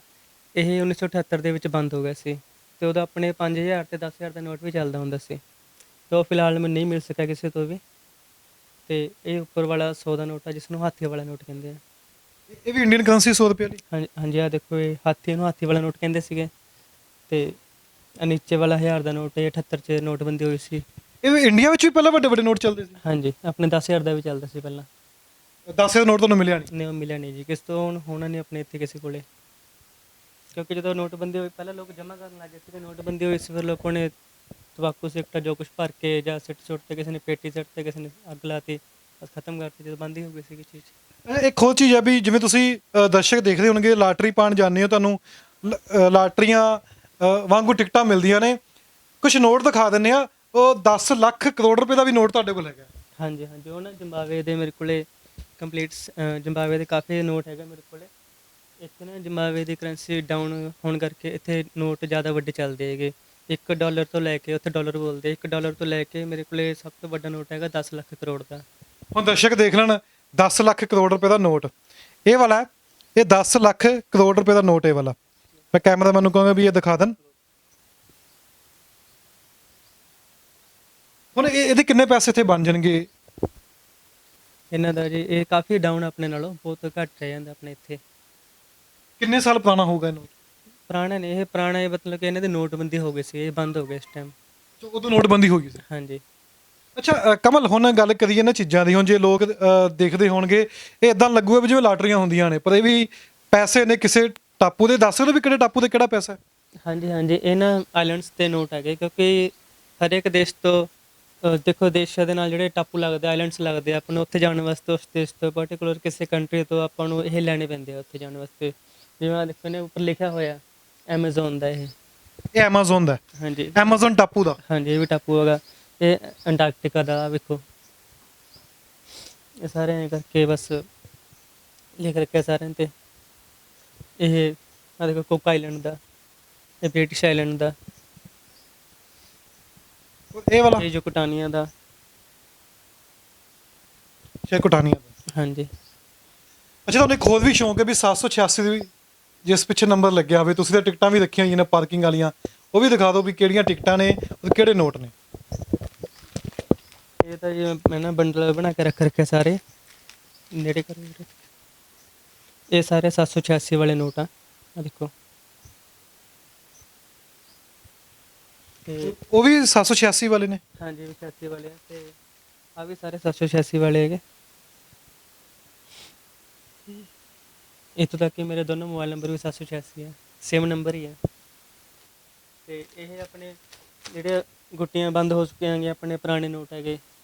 B: ਇਹ 1978 ਦੇ ਵਿੱਚ ਬੰਦ ਹੋ ਗਿਆ ਸੀ, ਤੇ ਉਹਦਾ ਆਪਣੇ 5000 ਤੇ 10000 ਦਾ ਨੋਟ ਵੀ ਚੱਲਦਾ ਹੁੰਦਾ ਸੀ, ਤੇ ਉਹ ਫਿਲਹਾਲ ਮੈਨੂੰ ਨਹੀਂ ਮਿਲ ਸਕਿਆ ਕਿਸੇ ਤੋਂ ਵੀ। ਤੇ ਇਹ ਉੱਪਰ ਵਾਲਾ 100 ਦਾ ਨੋਟ ਆ, ਜਿਸ ਨੂੰ ਹਾਥੀ ਵਾਲਾ ਨੋਟ ਕਹਿੰਦੇ ਆ।
A: ਇਹ ਵੀ ਇੰਡੀਅਨ ਕਰੰਸੀ 100 ਰੁਪਏ ਵਾਲੀ।
B: ਹਾਂਜੀ ਹਾਂਜੀ, ਆਹ ਦੇਖੋ, ਇਹ ਹਾਥੀ ਨੂੰ ਹਾਥੀ ਵਾਲਾ ਨੋਟ ਕਹਿੰਦੇ ਸੀਗੇ। ਤੇ ਆਹ ਨੀਚੇ ਵਾਲਾ 1000 ਦਾ ਨੋਟ, ਇਹ 78 'ਚ ਨੋਟਬੰਦੀ ਹੋਈ ਸੀ।
A: ਇਹ ਵੀ ਇੰਡੀਆ ਵਿੱਚ ਵੀ ਪਹਿਲਾਂ ਵੱਡੇ ਵੱਡੇ ਨੋਟ ਚੱਲਦੇ ਸੀ।
B: ਹਾਂਜੀ, ਆਪਣੇ 10000 ਦਾ ਵੀ ਚੱਲਦਾ ਸੀ ਪਹਿਲਾਂ।
A: 10 ਦਾ ਨੋਟ ਤੁਹਾਨੂੰ ਮਿਲਿਆ ਨਹੀਂ।
B: ਨਹੀਂ, ਉਹ ਮਿਲਿਆ ਨਹੀਂ ਜੀ, ਕਿਸ ਤੋਂ ਹੋਣਾ ਨਹੀਂ ਆਪਣੇ ਇੱਥੇ ਕਿਸੇ ਕੋਲੇ। ਕਿਉਂਕਿ ਜਦੋਂ ਨੋਟਬੰਦੀ ਹੋਈ, ਪਹਿਲਾਂ ਲੋਕ ਜਮ੍ਹਾਂ ਕਰਨ ਲੱਗ ਗਏ ਸੀ, ਨੋਟਬੰਦੀ ਹੋਈ ਸੀ, ਫਿਰ ਲੋਕਾਂ ਨੇ ਤੰਬਾਕੂ ਸਿਗਰਟਾਂ ਜੋ ਕੁਛ ਭਰ ਕੇ ਜਾਂ ਸੁੱਟ ਤੇ, ਕਿਸੇ ਨੇ ਪੇਟੀ ਸੁੱਟ ਤੇ, ਕਿਸੇ ਨੇ ਅੱਗ ਲਾਤੀ, ਬਸ ਖਤਮ ਕਰਤੀ ਜਦੋਂ ਬੰਦ ਹੀ ਹੋ ਗਈ ਸੀ ਚੀਜ਼।
A: ਇੱਕ ਹੋਰ ਚੀਜ਼ ਹੈ ਵੀ ਜਿਵੇਂ ਤੁਸੀਂ ਦਰਸ਼ਕ ਦੇਖਦੇ ਹੋਣਗੇ, ਲਾਟਰੀ ਪਾਉਣ ਜਾਂਦੇ ਹੋ, ਤੁਹਾਨੂੰ ਲਾਟਰੀਆਂ ਵਾਂਗੂ ਟਿਕਟਾਂ ਮਿਲਦੀਆਂ ਨੇ। ਕੁਝ ਨੋਟ ਦਿਖਾ ਦਿੰਦੇ ਆ, ਉਹ 10 ਲੱਖ ਕਰੋੜ ਰੁਪਏ ਦਾ ਵੀ ਨੋਟ ਤੁਹਾਡੇ ਕੋਲ ਹੈਗਾ।
B: ਹਾਂਜੀ ਹਾਂਜੀ, ਉਹ ਨਾ ਜ਼ਿੰਬਾਬਵੇ ਦੇ ਮੇਰੇ ਕੋਲੇ ਕੰਪਲੀਟ ਜ਼ਿੰਬਾਬਵੇ ਦੇ ਕਾਫੀ ਨੋਟ ਹੈਗਾ ਮੇਰੇ ਕੋਲੇ। ਇੱਥੇ ਨਾ ਜ਼ਿੰਬਾਬਵੇ ਦੀ ਕਰੰਸੀ ਡਾਊਨ ਹੋਣ ਕਰਕੇ ਇੱਥੇ ਨੋਟ ਜ਼ਿਆਦਾ ਵੱਡੇ ਚੱਲਦੇ ਹੈਗੇ। $1 ਤੋਂ ਲੈ ਕੇ, ਉੱਥੇ ਡਾਲਰ ਬੋਲਦੇ, $1 ਤੋਂ ਲੈ ਕੇ ਮੇਰੇ ਕੋਲੇ ਸਭ ਤੋਂ ਵੱਡਾ ਨੋਟ ਹੈਗਾ 10 ਲੱਖ ਕਰੋੜ ਦਾ।
A: ਹੁਣ ਦਰਸ਼ਕ ਦੇਖ ਲੈਣ, 10 ਲੱਖ ਕਰੋੜ ਰੁਪਏ ਦਾ ਨੋਟ ਇਹ ਵਾਲਾ ਹੈ। ਇਹ 10 ਲੱਖ ਕਰੋੜ ਰੁਪਏ ਦਾ ਨੋਟ ਇਹ ਵਾਲਾ। ਮੈਂ ਕੈਮਰਾਮੈਨ ਨੂੰ ਕਹਾਂਗਾ ਵੀ ਇਹ ਦਿਖਾ ਦੇਣ। ਹੁਣ ਇਹਦੇ ਕਿੰਨੇ ਪੈਸੇ ਇੱਥੇ ਬਣ ਜਾਣਗੇ?
B: ਇਹਨਾਂ ਦਾ ਜੀ ਇਹ ਕਾਫੀ ਡਾਊਨ ਆਪਣੇ ਨਾਲੋਂ ਬਹੁਤ ਘੱਟ ਰਹਿ ਜਾਂਦਾ ਆਪਣੇ ਇੱਥੇ।
A: ਕਿੰਨੇ ਸਾਲ ਪੁਰਾਣਾ ਹੋਊਗਾ ਇਹ ਨੋਟ?
B: ਪੁਰਾਣੇ ਨੇ ਇਹ, ਪੁਰਾਣੇ ਮਤਲਬ ਕਿ ਇਹਨਾਂ ਦੀ ਨੋਟਬੰਦੀ ਹੋ ਗਈ ਸੀ, ਇਹ ਬੰਦ ਹੋ ਗਿਆ ਇਸ ਟਾਈਮ।
A: ਉਦੋਂ ਨੋਟਬੰਦੀ ਹੋ ਗਈ ਸੀ।
B: ਹਾਂਜੀ।
A: ਅੱਛਾ ਕਮਲ, ਹੁਣ ਗੱਲ ਕਰੀਏ ਇਹਨਾਂ ਚੀਜ਼ਾਂ ਦੀ। ਹੁਣ ਜੇ ਲੋਕ ਦੇਖਦੇ ਹੋਣਗੇ, ਇਹ ਇਦਾਂ ਲੱਗੂਗਾ ਵੀ ਜਿਵੇਂ ਲਾਟਰੀਆਂ ਹੁੰਦੀਆਂ ਨੇ, ਪਰ ਇਹ ਵੀ ਪੈਸੇ ਨੇ ਕਿਸੇ ਟਾਪੂ ਦੇ। ਦੱਸ ਸਕਦੇ ਵੀ ਕਿਹੜੇ ਟਾਪੂ ਤੇ ਕਿਹੜਾ ਪੈਸਾ ਹੈ?
B: ਹਾਂਜੀ ਹਾਂਜੀ, ਇਹ ਨਾ ਆਈਲੈਂਡਸ ਤੇ ਨੋਟ ਹੈਗੇ, ਕਿਉਂਕਿ ਹਰੇਕ ਦੇਸ਼ ਤੋਂ ਦੇਖੋ, ਦੇਸ਼ਾਂ ਦੇ ਨਾਲ ਜਿਹੜੇ ਟਾਪੂ ਲੱਗਦੇ, ਆਈਲੈਂਡਸ ਲੱਗਦੇ ਆ, ਆਪਾਂ ਨੂੰ ਉੱਥੇ ਜਾਣ ਵਾਸਤੇ ਉਸ ਦੇਸ਼ ਤੋਂ, ਪਰਟੀਕੂਲਰ ਕਿਸੇ ਕੰਟਰੀ ਤੋਂ ਆਪਾਂ ਨੂੰ ਇਹ ਲੈਣੇ ਪੈਂਦੇ ਆ ਉੱਥੇ ਜਾਣ ਵਾਸਤੇ। ਜਿਵੇਂ ਆਹ ਦੇਖੋ, ਨੇ ਉੱਪਰ ਲਿਖਿਆ ਹੋਇਆ ਐਮਾਜ਼ੋਨ ਦਾ। ਇਹ
A: ਐਮਾਜ਼ੋਨ ਦਾ?
B: ਹਾਂਜੀ,
A: ਐਮਾਜ਼ੋਨ ਟਾਪੂ ਦਾ।
B: ਹਾਂਜੀ, ਇਹ ਵੀ ਟਾਪੂ ਹੈਗਾ। ਇਹ ਅੰਟਾਰਕਟਿਕਾ ਦਾ ਵੇਖੋ, ਇਹ ਸਾਰੇ ਐਂ ਕਰਕੇ ਬਸ ਲਿਖ ਰੱਖਿਆ ਸਾਰਿਆਂ 'ਤੇ। ਇਹ ਆਹ ਦੇਖੋ, ਕੁੱਕ ਆਈਲੈਂਡ ਦਾ, ਇਹ ਬ੍ਰਿਟਿਸ਼ ਆਈਲੈਂਡ ਦਾ,
A: ਇਹ ਵਾਲਾ
B: ਇਹ ਯੂਕਟਾਨੀਆ ਦਾ।
A: ਸ਼ੇਕੁਟਾਨੀਆ ਦਾ।
B: ਹਾਂਜੀ।
A: ਅੱਛਾ, ਤੁਹਾਨੂੰ ਇੱਕ ਹੋਰ ਵੀ ਸ਼ੌਂਕ ਹੈ ਵੀ 786 ਦੀ ਜਿਸ ਪਿੱਛੇ ਨੰਬਰ ਲੱਗਿਆ ਹੋਵੇ, ਤੁਸੀਂ ਤਾਂ ਟਿਕਟਾਂ ਵੀ ਰੱਖੀਆਂ ਹੋਈਆਂ ਨੇ ਪਾਰਕਿੰਗ ਵਾਲੀਆਂ, ਉਹ ਵੀ ਦਿਖਾ ਦਿਓ ਵੀ ਕਿਹੜੀਆਂ ਟਿਕਟਾਂ ਨੇ ਔਰ ਕਿਹੜੇ ਨੋਟ ਨੇ।
B: ਇਹ ਤਾਂ ਜੀ ਮੈਂ ਨਾ ਬੰਡਲ ਬਣਾ ਕੇ ਰੱਖੇ ਸਾਰੇ, ਨੇੜੇ ਕਰੋ ਵੀਰੇ। ਇਹ ਸਾਰੇ 786 ਵਾਲੇ ਨੋਟ ਆ, ਆਹ ਦੇਖੋ। ਤੇ
A: ਉਹ ਵੀ 786 ਵਾਲੇ ਨੇ?
B: ਹਾਂਜੀ, ਵੀ 86 ਵਾਲੇ ਆ, ਤੇ ਆ ਵੀ ਸਾਰੇ 786 ਵਾਲੇ ਹੈਗੇ। ਇੱਥੋਂ ਤੱਕ ਕਿ ਮੇਰੇ ਦੋਨੋਂ ਮੋਬਾਈਲ ਨੰਬਰ ਵੀ 786 ਆ, ਸੇਮ ਨੰਬਰ ਹੀ ਆ। ਤੇ ਇਹ ਆਪਣੇ ਜਿਹੜੇ ਗੁੱਟੀਆਂ ਬੰਦ ਹੋ ਚੁੱਕੀਆਂ ਹੈਗੀਆਂ, ਆਪਣੇ ਪੁਰਾਣੇ ਨੋਟ ਹੈਗੇ,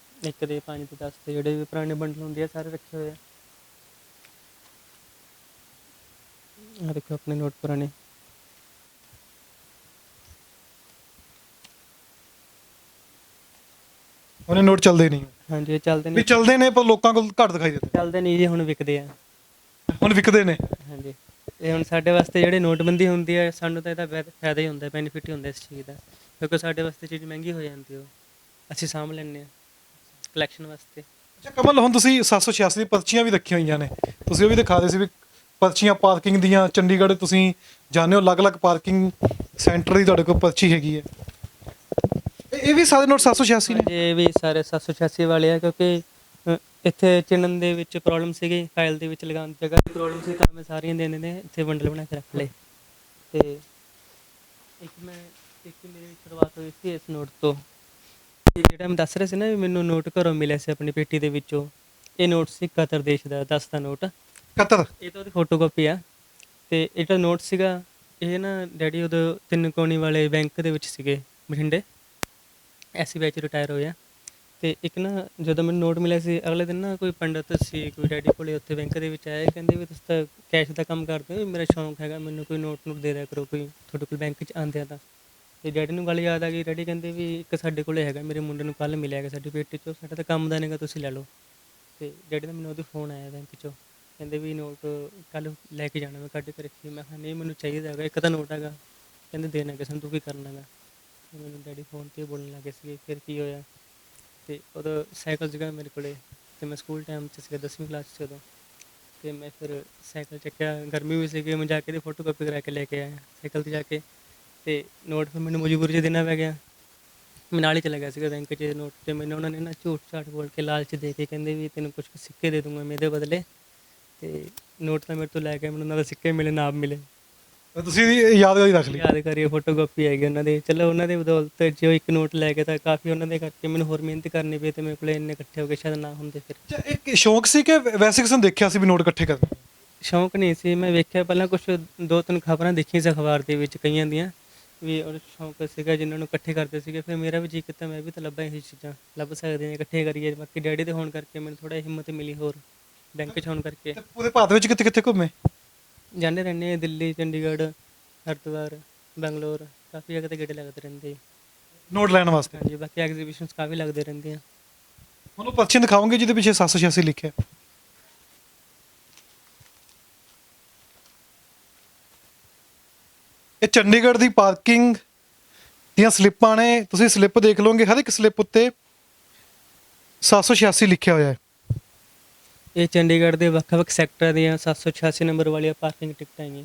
B: 1 ਦੇ, 5 ਦੇ, 10 ਦੇ, ਜਿਹੜੇ ਵੀ ਪੁਰਾਣੇ ਬੰਡਲ ਹੁੰਦੇ ਆ ਸਾਰੇ ਰੱਖੇ ਹੋਏ ਆ। ਆਹ ਦੇਖੋ ਆਪਣੇ ਨੋਟ ਪੁਰਾਣੇ।
A: ਉਹਨੇ ਨੋਟ ਚੱਲਦੇ ਨਹੀਂ?
B: ਹਾਂਜੀ, ਇਹ ਚੱਲਦੇ
A: ਵੀ
B: ਨਹੀਂ।
A: ਚੱਲਦੇ ਨੇ ਪਰ ਲੋਕਾਂ ਕੋਲ ਘੱਟ ਦਿਖਾਈ ਦਿੰਦੇ।
B: ਚੱਲਦੇ ਨਹੀਂ ਜੀ, ਹੁਣ ਵਿਕਦੇ ਆ।
A: ਹੁਣ ਵਿਕਦੇ ਨੇ?
B: ਹਾਂਜੀ, ਇਹ ਹੁਣ ਸਾਡੇ ਵਾਸਤੇ ਜਿਹੜੇ ਨੋਟਬੰਦੀ ਹੁੰਦੀ ਹੈ, ਸਾਨੂੰ ਤਾਂ ਇਹਦਾ ਫਾਇਦਾ ਹੀ ਹੁੰਦਾ, ਬੈਨੀਫਿਟ ਹੀ ਹੁੰਦਾ ਇਸ ਚੀਜ਼ ਦਾ, ਕਿਉਂਕਿ ਸਾਡੇ ਵਾਸਤੇ ਚੀਜ਼ ਮਹਿੰਗੀ ਹੋ ਜਾਂਦੀ, ਉਹ ਅਸੀਂ ਸਾਂਭ ਲੈਂਦੇ ਹਾਂ ਕਲੈਕਸ਼ਨ ਵਾਸਤੇ।
A: ਅੱਛਾ ਕਮਲ, ਹੁਣ ਤੁਸੀਂ 786 ਦੀ ਪਰਚੀਆਂ ਵੀ ਰੱਖੀਆਂ ਹੋਈਆਂ ਨੇ, ਤੁਸੀਂ ਉਹ ਵੀ ਦਿਖਾ ਰਹੇ ਸੀ ਵੀ ਪਰਚੀਆਂ ਪਾਰਕਿੰਗ ਦੀਆਂ। ਚੰਡੀਗੜ੍ਹ ਤੁਸੀਂ ਜਾਂਦੇ ਹੋ, ਅਲੱਗ-ਅਲੱਗ ਪਾਰਕਿੰਗ ਸੈਂਟਰ ਦੀ ਤੁਹਾਡੇ ਕੋਲ ਪਰਚੀ ਹੈਗੀ ਹੈ। ਇਹ ਵੀ ਸਾਰੇ ਨੋਟ 786 ਨੇ?
B: ਇਹ ਵੀ ਸਾਰੇ 786 ਵਾਲੇ ਆ, ਕਿਉਂਕਿ ਇੱਥੇ ਚਿਣਨ ਦੇ ਵਿੱਚ ਪ੍ਰੋਬਲਮ ਸੀਗੀ, ਫਾਈਲ ਦੇ ਵਿੱਚ ਲਗਾਉਣ ਦੀ ਜਗ੍ਹਾ ਦੀ ਪ੍ਰੋਬਲਮ ਸੀ, ਤਾਂ ਮੈਂ ਸਾਰੀਆਂ ਦੇ ਨੇ ਇੱਥੇ ਬੰਡਲ ਬਣਾ ਕੇ ਰੱਖ ਲਏ। ਤੇ ਇੱਕ ਮੇਰੀ ਸ਼ੁਰੂਆਤ ਹੋਈ ਸੀ ਇਸ ਨੋਟ ਤੋਂ। ਜਿਹੜਾ ਮੈਂ ਦੱਸ ਰਿਹਾ ਸੀ ਨਾ ਵੀ ਮੈਨੂੰ ਨੋਟ ਘਰੋਂ ਮਿਲਿਆ ਸੀ ਆਪਣੀ ਪੇਟੀ ਦੇ ਵਿੱਚੋਂ, ਇਹ ਨੋਟ ਸੀ ਕਤਰ ਦੇਸ਼ ਦਾ 10 ਦਾ ਨੋਟ।
A: ਕਤਰ?
B: ਇਹ ਤਾਂ ਉਹਦੀ ਫੋਟੋ ਕਾਪੀ ਆ। ਤੇ ਇਹ ਜਿਹੜਾ ਨੋਟ ਸੀਗਾ, ਇਹ ਨਾ ਡੈਡੀ ਉਦੋਂ 3 ਕੋਣੀ ਵਾਲੇ ਬੈਂਕ ਦੇ ਵਿੱਚ ਸੀਗੇ ਬਠਿੰਡੇ, SBI 'ਚ ਰਿਟਾਇਰ ਹੋਏ ਆ। ਤੇ ਇੱਕ ਨਾ ਜਦੋਂ ਮੈਨੂੰ ਨੋਟ ਮਿਲਿਆ ਸੀ ਅਗਲੇ ਦਿਨ ਨਾ ਕੋਈ ਪੰਡਤ ਸੀ ਕੋਈ ਡੈਡੀ ਕੋਲੇ ਉੱਥੇ ਬੈਂਕ ਦੇ ਵਿੱਚ ਆਏ, ਕਹਿੰਦੇ ਵੀ ਤੁਸੀਂ ਤਾਂ ਕੈਸ਼ ਦਾ ਕੰਮ ਕਰਦੇ ਹੋ, ਮੇਰਾ ਸ਼ੌਂਕ ਹੈਗਾ ਮੈਨੂੰ ਕੋਈ ਨੋਟ ਨੂਟ ਦੇ ਦਿਆ ਕਰੋ ਕੋਈ ਤੁਹਾਡੇ ਕੋਲ ਬੈਂਕ 'ਚ ਆਉਂਦਿਆਂ ਤਾਂ। ਤੇ ਡੈਡੀ ਨੂੰ ਗੱਲ ਯਾਦ ਆ ਗਈ, ਡੈਡੀ ਕਹਿੰਦੇ ਵੀ ਇੱਕ ਸਾਡੇ ਕੋਲੇ ਹੈਗਾ ਮੇਰੇ ਮੁੰਡੇ ਨੂੰ ਕੱਲ੍ਹ ਮਿਲਿਆ ਹੈਗਾ ਸਾਡੀ ਪੇਟੀ 'ਚੋਂ, ਸਾਡਾ ਤਾਂ ਕੰਮ ਦਾ ਨਹੀਂਗਾ ਤੁਸੀਂ ਲੈ ਲਓ। ਤੇ ਡੈਡੀ ਦਾ ਮੈਨੂੰ ਉਹਦੇ ਫੋਨ ਆਇਆ ਬੈਂਕ 'ਚੋਂ, ਕਹਿੰਦੇ ਵੀ ਨੋਟ ਕੱਲ੍ਹ ਲੈ ਕੇ ਜਾਣਾ ਮੈਂ ਕੱਢ ਕੇ ਰੱਖੀ। ਮੈਂ ਕਿਹਾ ਨਹੀਂ ਮੈਨੂੰ ਚਾਹੀਦਾ ਹੈਗਾ, ਇੱਕ ਤਾਂ ਨੋਟ ਹੈਗਾ। ਕਹਿੰਦੇ ਦੇਣਾ ਕਿਸੇ ਨੂੰ, ਤੂੰ ਕੀ ਕਰਨਾ ਗਾ। ਤੇ ਮੈਨੂੰ ਡੈਡੀ ਫੋਨ 'ਤੇ ਬੋਲਣ ਲੱਗੇ ਸੀਗੇ। ਫਿਰ ਕੀ ਹੋਇਆ, ਤੇ ਉਦੋਂ ਸਾਈਕਲ ਸੀਗਾ ਮੇਰੇ ਕੋਲੇ, ਤੇ ਮੈਂ ਸਕੂਲ ਟਾਈਮ 'ਚ ਸੀਗਾ 10ਵੀਂ ਕਲਾਸ 'ਚ ਉਦੋਂ। ਤੇ ਮੈਂ ਫਿਰ ਸਾਈਕਲ ਚੱਕਿਆ, ਗਰਮੀ ਵੀ ਸੀਗੀ, ਮੈਂ ਜਾ ਕੇ ਇਹਦੀ ਫੋਟੋ ਕਾਪੀ ਕਰਾ ਕੇ ਲੈ ਕੇ ਆਇਆ ਸਾਈਕਲ 'ਤੇ ਜਾ ਕੇ। ਤੇ ਨੋਟ ਫਿਰ ਮੈਨੂੰ ਮਜਬੂਰੀ 'ਚ ਦੇਣਾ ਪੈ ਗਿਆ। ਮੈਂ ਨਾਲ ਹੀ ਚਲਾ ਗਿਆ ਸੀਗਾ ਬੈਂਕ 'ਚ ਨੋਟ, ਤੇ ਮੈਨੂੰ ਉਹਨਾਂ ਨੇ ਨਾ ਝੂਠ ਝਾਟ ਬੋਲ ਕੇ ਲਾਲਚ ਦੇ ਕੇ ਕਹਿੰਦੇ ਵੀ ਤੈਨੂੰ ਕੁਛ ਸਿੱਕੇ ਦੇ ਦੂੰਗਾ ਮੈਂ ਇਹਦੇ ਬਦਲੇ। ਤੇ ਨੋਟ ਤਾਂ ਮੇਰੇ ਤੋਂ ਲੈ ਕੇ ਮੈਨੂੰ ਉਹਨਾਂ ਦੇ ਸਿੱਕੇ ਮਿਲੇ, ਨਾਪ ਮਿਲੇ।
A: ਤੁਸੀਂ ਯਾਦਗਾਰੀ ਰੱਖ ਲਈ।
B: ਯਾਦਗਾਰੀ ਫੋਟੋ ਕਾਪੀ ਹੈਗੀ ਉਹਨਾਂ ਦੇ। ਚਲੋ ਉਹਨਾਂ ਦੇ ਬਦੌਲਤ ਜੋ ਇੱਕ ਨੋਟ ਲੈ ਕੇ ਤਾਂ ਕਾਫੀ ਉਹਨਾਂ ਦੇ ਕਰਕੇ ਮੈਨੂੰ ਹੋਰ ਮਿਹਨਤ ਕਰਨੀ ਪਈ, ਤੇ ਮੇਰੇ ਕੋਲ ਇੰਨੇ ਇਕੱਠੇ ਹੋ ਕੇ ਸ਼ਾਇਦ ਨਾ ਹੁੰਦੇ ਫਿਰ।
A: ਅੱਛਾ, ਇੱਕ ਸ਼ੌਂਕ ਸੀ ਕਿ ਵੈਸੇ ਕਿਸੇ ਨੇ ਦੇਖਿਆ ਸੀ ਵੀ ਨੋਟ ਇਕੱਠੇ ਕਰਨੇ?
B: ਸ਼ੌਂਕ ਨਹੀਂ ਸੀ, ਮੈਂ ਵੇਖਿਆ ਪਹਿਲਾਂ ਕੁਛ 2-3 ਖਬਰਾਂ ਦੇਖੀਆਂ ਸੀ ਅਖਬਾਰ ਦੇ ਵਿੱਚ ਕਈਆਂ ਦੀਆਂ ਵੀ, ਔਰ ਸ਼ੌਂਕ ਸੀਗਾ ਜਿਨ੍ਹਾਂ ਨੂੰ ਇਕੱਠੇ ਕਰਦੇ ਸੀਗੇ। ਫਿਰ ਮੇਰਾ ਵੀ ਜੀ ਕੀਤਾ ਮੈਂ ਵੀ ਤਾਂ ਲੱਭਾਂ ਇਹ ਚੀਜ਼ਾਂ, ਲੱਭ ਸਕਦੇ ਹਾਂ ਇਕੱਠੇ ਕਰੀਏ। ਬਾਕੀ ਡੈਡੀ ਦੇ ਹੋਣ ਕਰਕੇ ਮੈਨੂੰ ਥੋੜ੍ਹਾ ਹਿੰਮਤ ਮਿਲੀ ਹੋਰ ਬੈਂਕ 'ਚ ਹੋਣ ਕਰਕੇ।
A: ਤੇ ਪੂਰੇ ਭਾਰਤ ਵਿੱਚ ਕਿੱਥੇ ਕਿੱਥੇ ਘੁੰਮੇ?
B: ਜਾਂਦੇ ਰਹਿੰਦੇ ਹਾਂ ਦਿੱਲੀ, ਚੰਡੀਗੜ੍ਹ, ਹਰਿਦੁਆਰ, ਬੰਗਲੌਰ, ਕਾਫੀ ਜਗ੍ਹਾ 'ਤੇ ਗੇੜੇ ਲੱਗਦੇ ਰਹਿੰਦੇ।
A: ਨੋਟ ਲੈਣ ਵਾਸਤੇ?
B: ਹਾਂਜੀ, ਬਾਕੀ ਐਗਜ਼ੀਬਿਸ਼ਨਸ ਕਾਫੀ ਲੱਗਦੇ ਰਹਿੰਦੇ ਆ।
A: ਉਹਨੂੰ ਪਰਚੀ ਦਿਖਾਓਗੇ ਜਿਹਦੇ ਪਿੱਛੇ 786 ਲਿਖਿਆ? ਇਹ ਚੰਡੀਗੜ੍ਹ ਦੀ ਪਾਰਕਿੰਗ ਦੀਆਂ ਸਲਿੱਪਾਂ ਨੇ, ਤੁਸੀਂ ਸਲਿੱਪ ਦੇਖ ਲਓਗੇ, ਹਰ ਇੱਕ ਸਲਿੱਪ ਉੱਤੇ 786 ਲਿਖਿਆ ਹੋਇਆ ਹੈ।
B: ਇਹ ਚੰਡੀਗੜ੍ਹ ਦੇ ਵੱਖ-ਵੱਖ ਸੈਕਟਰਾਂ ਦੀਆਂ 786 ਨੰਬਰ ਵਾਲੀਆਂ ਪਾਰਕਿੰਗ ਟਿਕਟਾਂ ਹੈਗੀਆਂ।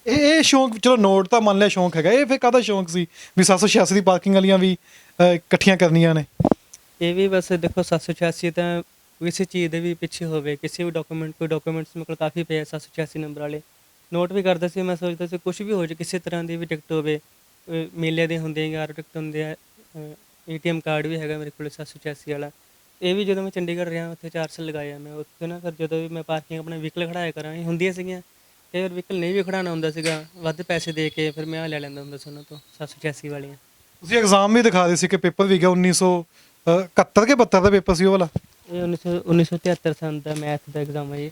A: ਇਹ ਸ਼ੌਂਕ, ਚਲੋ ਨੋਟ ਤਾਂ ਮੰਨ ਲਿਆ ਸ਼ੌਂਕ ਹੈਗਾ, ਇਹ ਫਿਰ ਕਾਹਦਾ ਸ਼ੌਂਕ ਸੀ ਵੀ 786 ਦੀ ਪਾਰਕਿੰਗ ਵਾਲੀਆਂ ਵੀ ਇਕੱਠੀਆਂ ਕਰਨੀਆਂ ਨੇ?
B: ਇਹ ਵੀ ਬਸ ਦੇਖੋ 786 ਤਾਂ ਕਿਸੇ ਚੀਜ਼ ਦੇ ਵੀ ਪਿੱਛੇ ਹੋਵੇ, ਕਿਸੇ ਵੀ ਡਾਕੂਮੈਂਟ, ਕੋਈ ਡਾਕੂਮੈਂਟਸ ਮੇਰੇ ਕੋਲ ਕਾਫੀ ਪਏ ਆ 786 ਨੰਬਰ ਵਾਲੇ। ਨੋਟ ਵੀ ਕਰਦਾ ਸੀ, ਮੈਂ ਸੋਚਦਾ ਸੀ ਕੁਛ ਵੀ ਹੋ ਜਾਵੇ, ਕਿਸੇ ਤਰ੍ਹਾਂ ਦੀ ਵੀ ਟਿਕਟ ਹੋਵੇ, ਮੇਲੇ ਦੇ ਹੁੰਦੇ ਆ, ਟਿਕਟ ਹੁੰਦੇ ਆ, ATM ਕਾਰਡ ਵੀ ਹੈਗਾ ਮੇਰੇ ਕੋਲ 786 ਵਾਲਾ। ਇਹ ਵੀ ਜਦੋਂ ਮੈਂ ਚੰਡੀਗੜ੍ਹ ਰਿਹਾ ਉੱਥੇ 4 ਸਾਲ ਲਗਾਏ ਆ ਮੈਂ ਉੱਥੇ ਨਾ। ਫਿਰ ਜਦੋਂ ਵੀ ਮੈਂ ਪਾਰਕਿੰਗ ਆਪਣਾ ਵਹੀਕਲ ਖੜਾਇਆ ਕਰਾਂ, ਇਹ ਹੁੰਦੀਆਂ ਸੀਗੀਆਂ। ਕਈ ਵਾਰ ਵਹੀਕਲ ਨਹੀਂ ਵੀ ਖੜਾਉਣਾ ਹੁੰਦਾ ਸੀਗਾ, ਵੱਧ ਪੈਸੇ ਦੇ ਕੇ ਫਿਰ ਮੈਂ ਲੈ ਲੈਂਦਾ ਹੁੰਦਾ ਸੀ ਉਹਨਾਂ ਤੋਂ 786 ਵਾਲੀਆਂ।
A: ਤੁਸੀਂ ਐਗਜ਼ਾਮ ਵੀ ਦਿਖਾ ਰਹੇ ਸੀ ਕਿ ਪੇਪਰ ਵੀ ਗਿਆ 1971 ਕੇ 72 ਦਾ ਪੇਪਰ ਸੀ ਉਹ ਵਾਲਾ?
B: ਇਹ 1973 ਸਾਲ ਦਾ ਮੈਥ ਦਾ ਐਗਜ਼ਾਮ ਹੈ ਜੀ।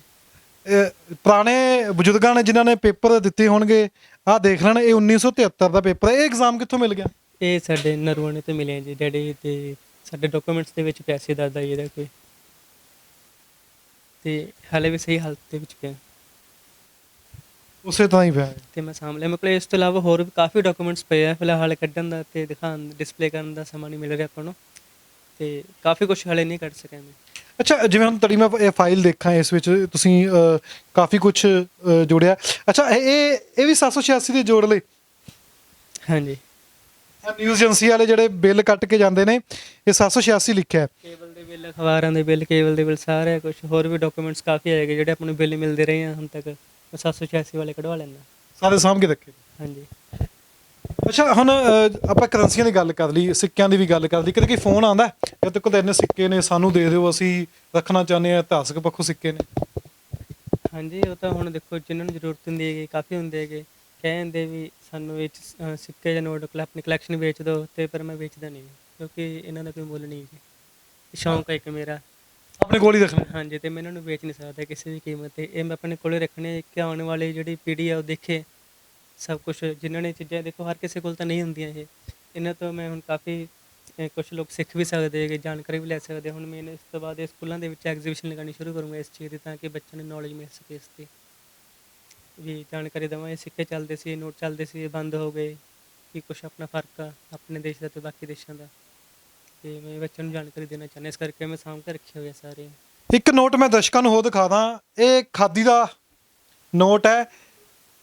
A: ਪੁਰਾਣੇ ਬਜ਼ੁਰਗਾਂ ਨੇ ਜਿਨ੍ਹਾਂ ਨੇ ਪੇਪਰ ਦਿੱਤੇ ਹੋਣਗੇ ਆਹ ਦੇਖ ਲੈਣ, ਇਹ 1973 ਦਾ ਪੇਪਰ ਹੈ। ਇਹ ਐਗਜ਼ਾਮ ਕਿੱਥੋਂ ਮਿਲ ਗਿਆ?
B: ਇਹ ਸਾਡੇ ਨਰਵਾਣੇ ਤੋਂ ਮਿਲੇ ਜੀ ਡੈਡੀ, ਤੇ ਸਾਡੇ ਡਾਕੂਮੈਂਟਸ ਦੇ ਵਿੱਚ ਪੈਸੇ ਦੱਸਦਾ ਜੀ ਇਹਦਾ ਕੋਈ, ਤੇ ਹਾਲੇ ਵੀ ਸਹੀ ਹਾਲਤ ਦੇ ਵਿੱਚ ਪਿਆ
A: ਉਸੇ ਤਰ੍ਹਾਂ ਹੀ ਪਿਆ ਹੈ।
B: ਤੇ ਮੈਂ ਸਾਂਭ ਲਿਆ। ਮੇਰੇ ਕੋਲ ਇਸ ਤੋਂ ਇਲਾਵਾ ਹੋਰ ਵੀ ਕਾਫੀ ਡਾਕੂਮੈਂਟਸ ਪਏ ਆ, ਫਿਲਹਾਲ ਕੱਢਣ ਦਾ ਤੇ ਦਿਖਾਉਣ ਡਿਸਪਲੇ ਕਰਨ ਦਾ ਸਮਾਂ ਨਹੀਂ ਮਿਲ ਰਿਹਾ ਆਪਾਂ ਨੂੰ, ਤੇ ਕਾਫੀ ਕੁਝ ਹਾਲੇ ਨਹੀਂ ਕੱਢ ਸਕਿਆ ਮੈਂ।
A: ਅੱਛਾ, ਜਿਵੇਂ ਹੁਣ ਤੁਹਾਡੀ ਮੈਂ ਇਹ ਫਾਈਲ ਦੇਖਾਂ, ਇਸ ਵਿੱਚ ਤੁਸੀਂ ਕਾਫੀ ਕੁਝ ਜੋੜਿਆ। ਅੱਛਾ, ਇਹ ਵੀ 786 ਦੇ ਜੋੜ ਲਏ?
B: ਹਾਂਜੀ।
A: ਨਿਊਜ਼ ਏਜੰਸੀ ਵਾਲੇ ਜਿਹੜੇ ਬਿੱਲ ਕੱਟ ਕੇ ਜਾਂਦੇ ਨੇ, ਇਹ 786 ਲਿਖਿਆ ਹੈ।
B: ਕੇਬਲ ਦੇ ਬਿੱਲ, ਅਖਬਾਰਾਂ ਦੇ ਬਿੱਲ, ਕੇਬਲ ਦੇ ਬਿੱਲ, ਸਾਰੇ ਕੁਝ ਹੋਰ ਵੀ ਡਾਕੂਮੈਂਟਸ ਕਾਫੀ ਹੈਗੇ ਜਿਹੜੇ ਆਪਾਂ ਨੂੰ ਬਿੱਲ ਮਿਲਦੇ ਰਹੇ ਆ ਹੁਣ ਤੱਕ, ਮੈਂ 786 ਵਾਲੇ ਕਢਵਾ ਲੈਂਦਾ।
A: ਸਾਰੇ ਸਾਂਭ ਕੇ ਰੱਖੇ?
B: ਹਾਂਜੀ।
A: ਅੱਛਾ, ਹੁਣ ਆਪਾਂ ਕਰੰਸੀਆਂ ਦੀ ਗੱਲ ਕਰ ਲਈ, ਸਿੱਕਿਆਂ ਦੀ ਵੀ ਗੱਲ ਕਰ ਲਈ। ਕਦੇ ਕੋਈ ਫੋਨ ਆਉਂਦਾ ਤੇ ਕੋਲ ਇੰਨੇ ਸਿੱਕੇ ਨੇ, ਸਾਨੂੰ ਦੇ ਦਿਓ, ਅਸੀਂ ਰੱਖਣਾ ਚਾਹੁੰਦੇ ਹਾਂ, ਇਤਿਹਾਸਕ ਪੱਖੋਂ ਸਿੱਕੇ ਨੇ?
B: ਹਾਂਜੀ, ਉਹ ਤਾਂ ਹੁਣ ਦੇਖੋ ਜਿਨ੍ਹਾਂ ਨੂੰ ਜ਼ਰੂਰਤ ਹੁੰਦੀ ਹੈਗੀ, ਕਾਫੀ ਹੁੰਦੇ ਹੈਗੇ, ਕਹਿ ਦਿੰਦੇ ਵੀ ਸਾਨੂੰ ਇਹ 'ਚ ਸਿੱਕੇ ਜਾਂ ਨੋਟ ਆਪਣੀ ਕਲੈਕਸ਼ਨ ਵੇਚ ਦਿਓ, ਤੇ ਪਰ ਮੈਂ ਵੇਚਦਾ ਨਹੀਂ ਕਿਉਂਕਿ ਇਹਨਾਂ ਦਾ ਕੋਈ ਮੁੱਲ ਨਹੀਂ ਜੀ। ਸ਼ੌਂਕ ਹੈ ਇੱਕ ਮੇਰਾ,
A: ਆਪਣੇ ਕੋਲ ਹੀ ਰੱਖਣਾ?
B: ਹਾਂਜੀ, ਤੇ ਮੈਂ ਇਹਨਾਂ ਨੂੰ ਵੇਚ ਨਹੀਂ ਸਕਦਾ ਕਿਸੇ ਵੀ ਕੀਮਤ 'ਤੇ। ਇਹ ਮੈਂ ਆਪਣੇ ਕੋਲੇ ਰੱਖਣੇ ਕਿ ਆਉਣ ਵਾਲੀ ਜਿਹੜੀ ਪੀੜ੍ਹੀ ਆ ਉਹ ਦੇਖੇ ਸਭ ਕੁਛ। ਜਿਨ੍ਹਾਂ ਨੇ ਚੀਜ਼ਾਂ ਦੇਖੋ ਹਰ ਕਿਸੇ ਕੋਲ ਤਾਂ ਨਹੀਂ ਹੁੰਦੀਆਂ ਇਹ, ਇਹਨਾਂ ਤੋਂ ਮੈਂ ਹੁਣ ਕਾਫੀ ਕੁਛ ਲੋਕ ਸਿੱਖ ਵੀ ਸਕਦੇ ਹੈਗੇ, ਜਾਣਕਾਰੀ ਵੀ ਲੈ ਸਕਦੇ। ਹੁਣ ਮੈਂ ਇਸ ਤੋਂ ਬਾਅਦ ਇਹ ਸਕੂਲਾਂ ਦੇ ਵਿੱਚ ਐਗਜ਼ੀਬਿਸ਼ਨ ਲਗਾਉਣੀ ਸ਼ੁਰੂ ਕਰੂੰਗਾ ਇਸ ਚੀਜ਼ ਦੀ, ਤਾਂ ਕਿ ਬੱਚਿਆਂ ਨੂੰ ਨੌਲੇਜ ਮਿਲ ਸਕੇ ਇਸ 'ਤੇ ਵੀ ਜਾਣਕਾਰੀ ਦੇਵਾਂ। ਇਹ ਸਿੱਕੇ ਚੱਲਦੇ ਸੀ, ਨੋਟ ਚੱਲਦੇ ਸੀ, ਇਹ ਬੰਦ ਹੋ ਗਏ, ਕੀ ਕੁਛ ਆਪਣਾ ਫਰਕ ਆ ਆਪਣੇ ਦੇਸ਼ ਦਾ ਅਤੇ ਬਾਕੀ ਦੇਸ਼ਾਂ ਦਾ, ਤੇ ਮੈਂ ਬੱਚਿਆਂ ਨੂੰ ਜਾਣਕਾਰੀ ਦੇਣਾ ਚਾਹੁੰਦਾ। ਇਸ ਕਰਕੇ ਮੈਂ ਸਾਂਭ ਕੇ ਰੱਖੇ ਹੋਏ ਸਾਰੇ।
A: ਇੱਕ ਨੋਟ ਮੈਂ ਦਰਸ਼ਕਾਂ ਨੂੰ ਹੋਰ ਦਿਖਾ ਦਾਂ, ਇਹ ਖਾਦੀ ਦਾ ਨੋਟ ਹੈ।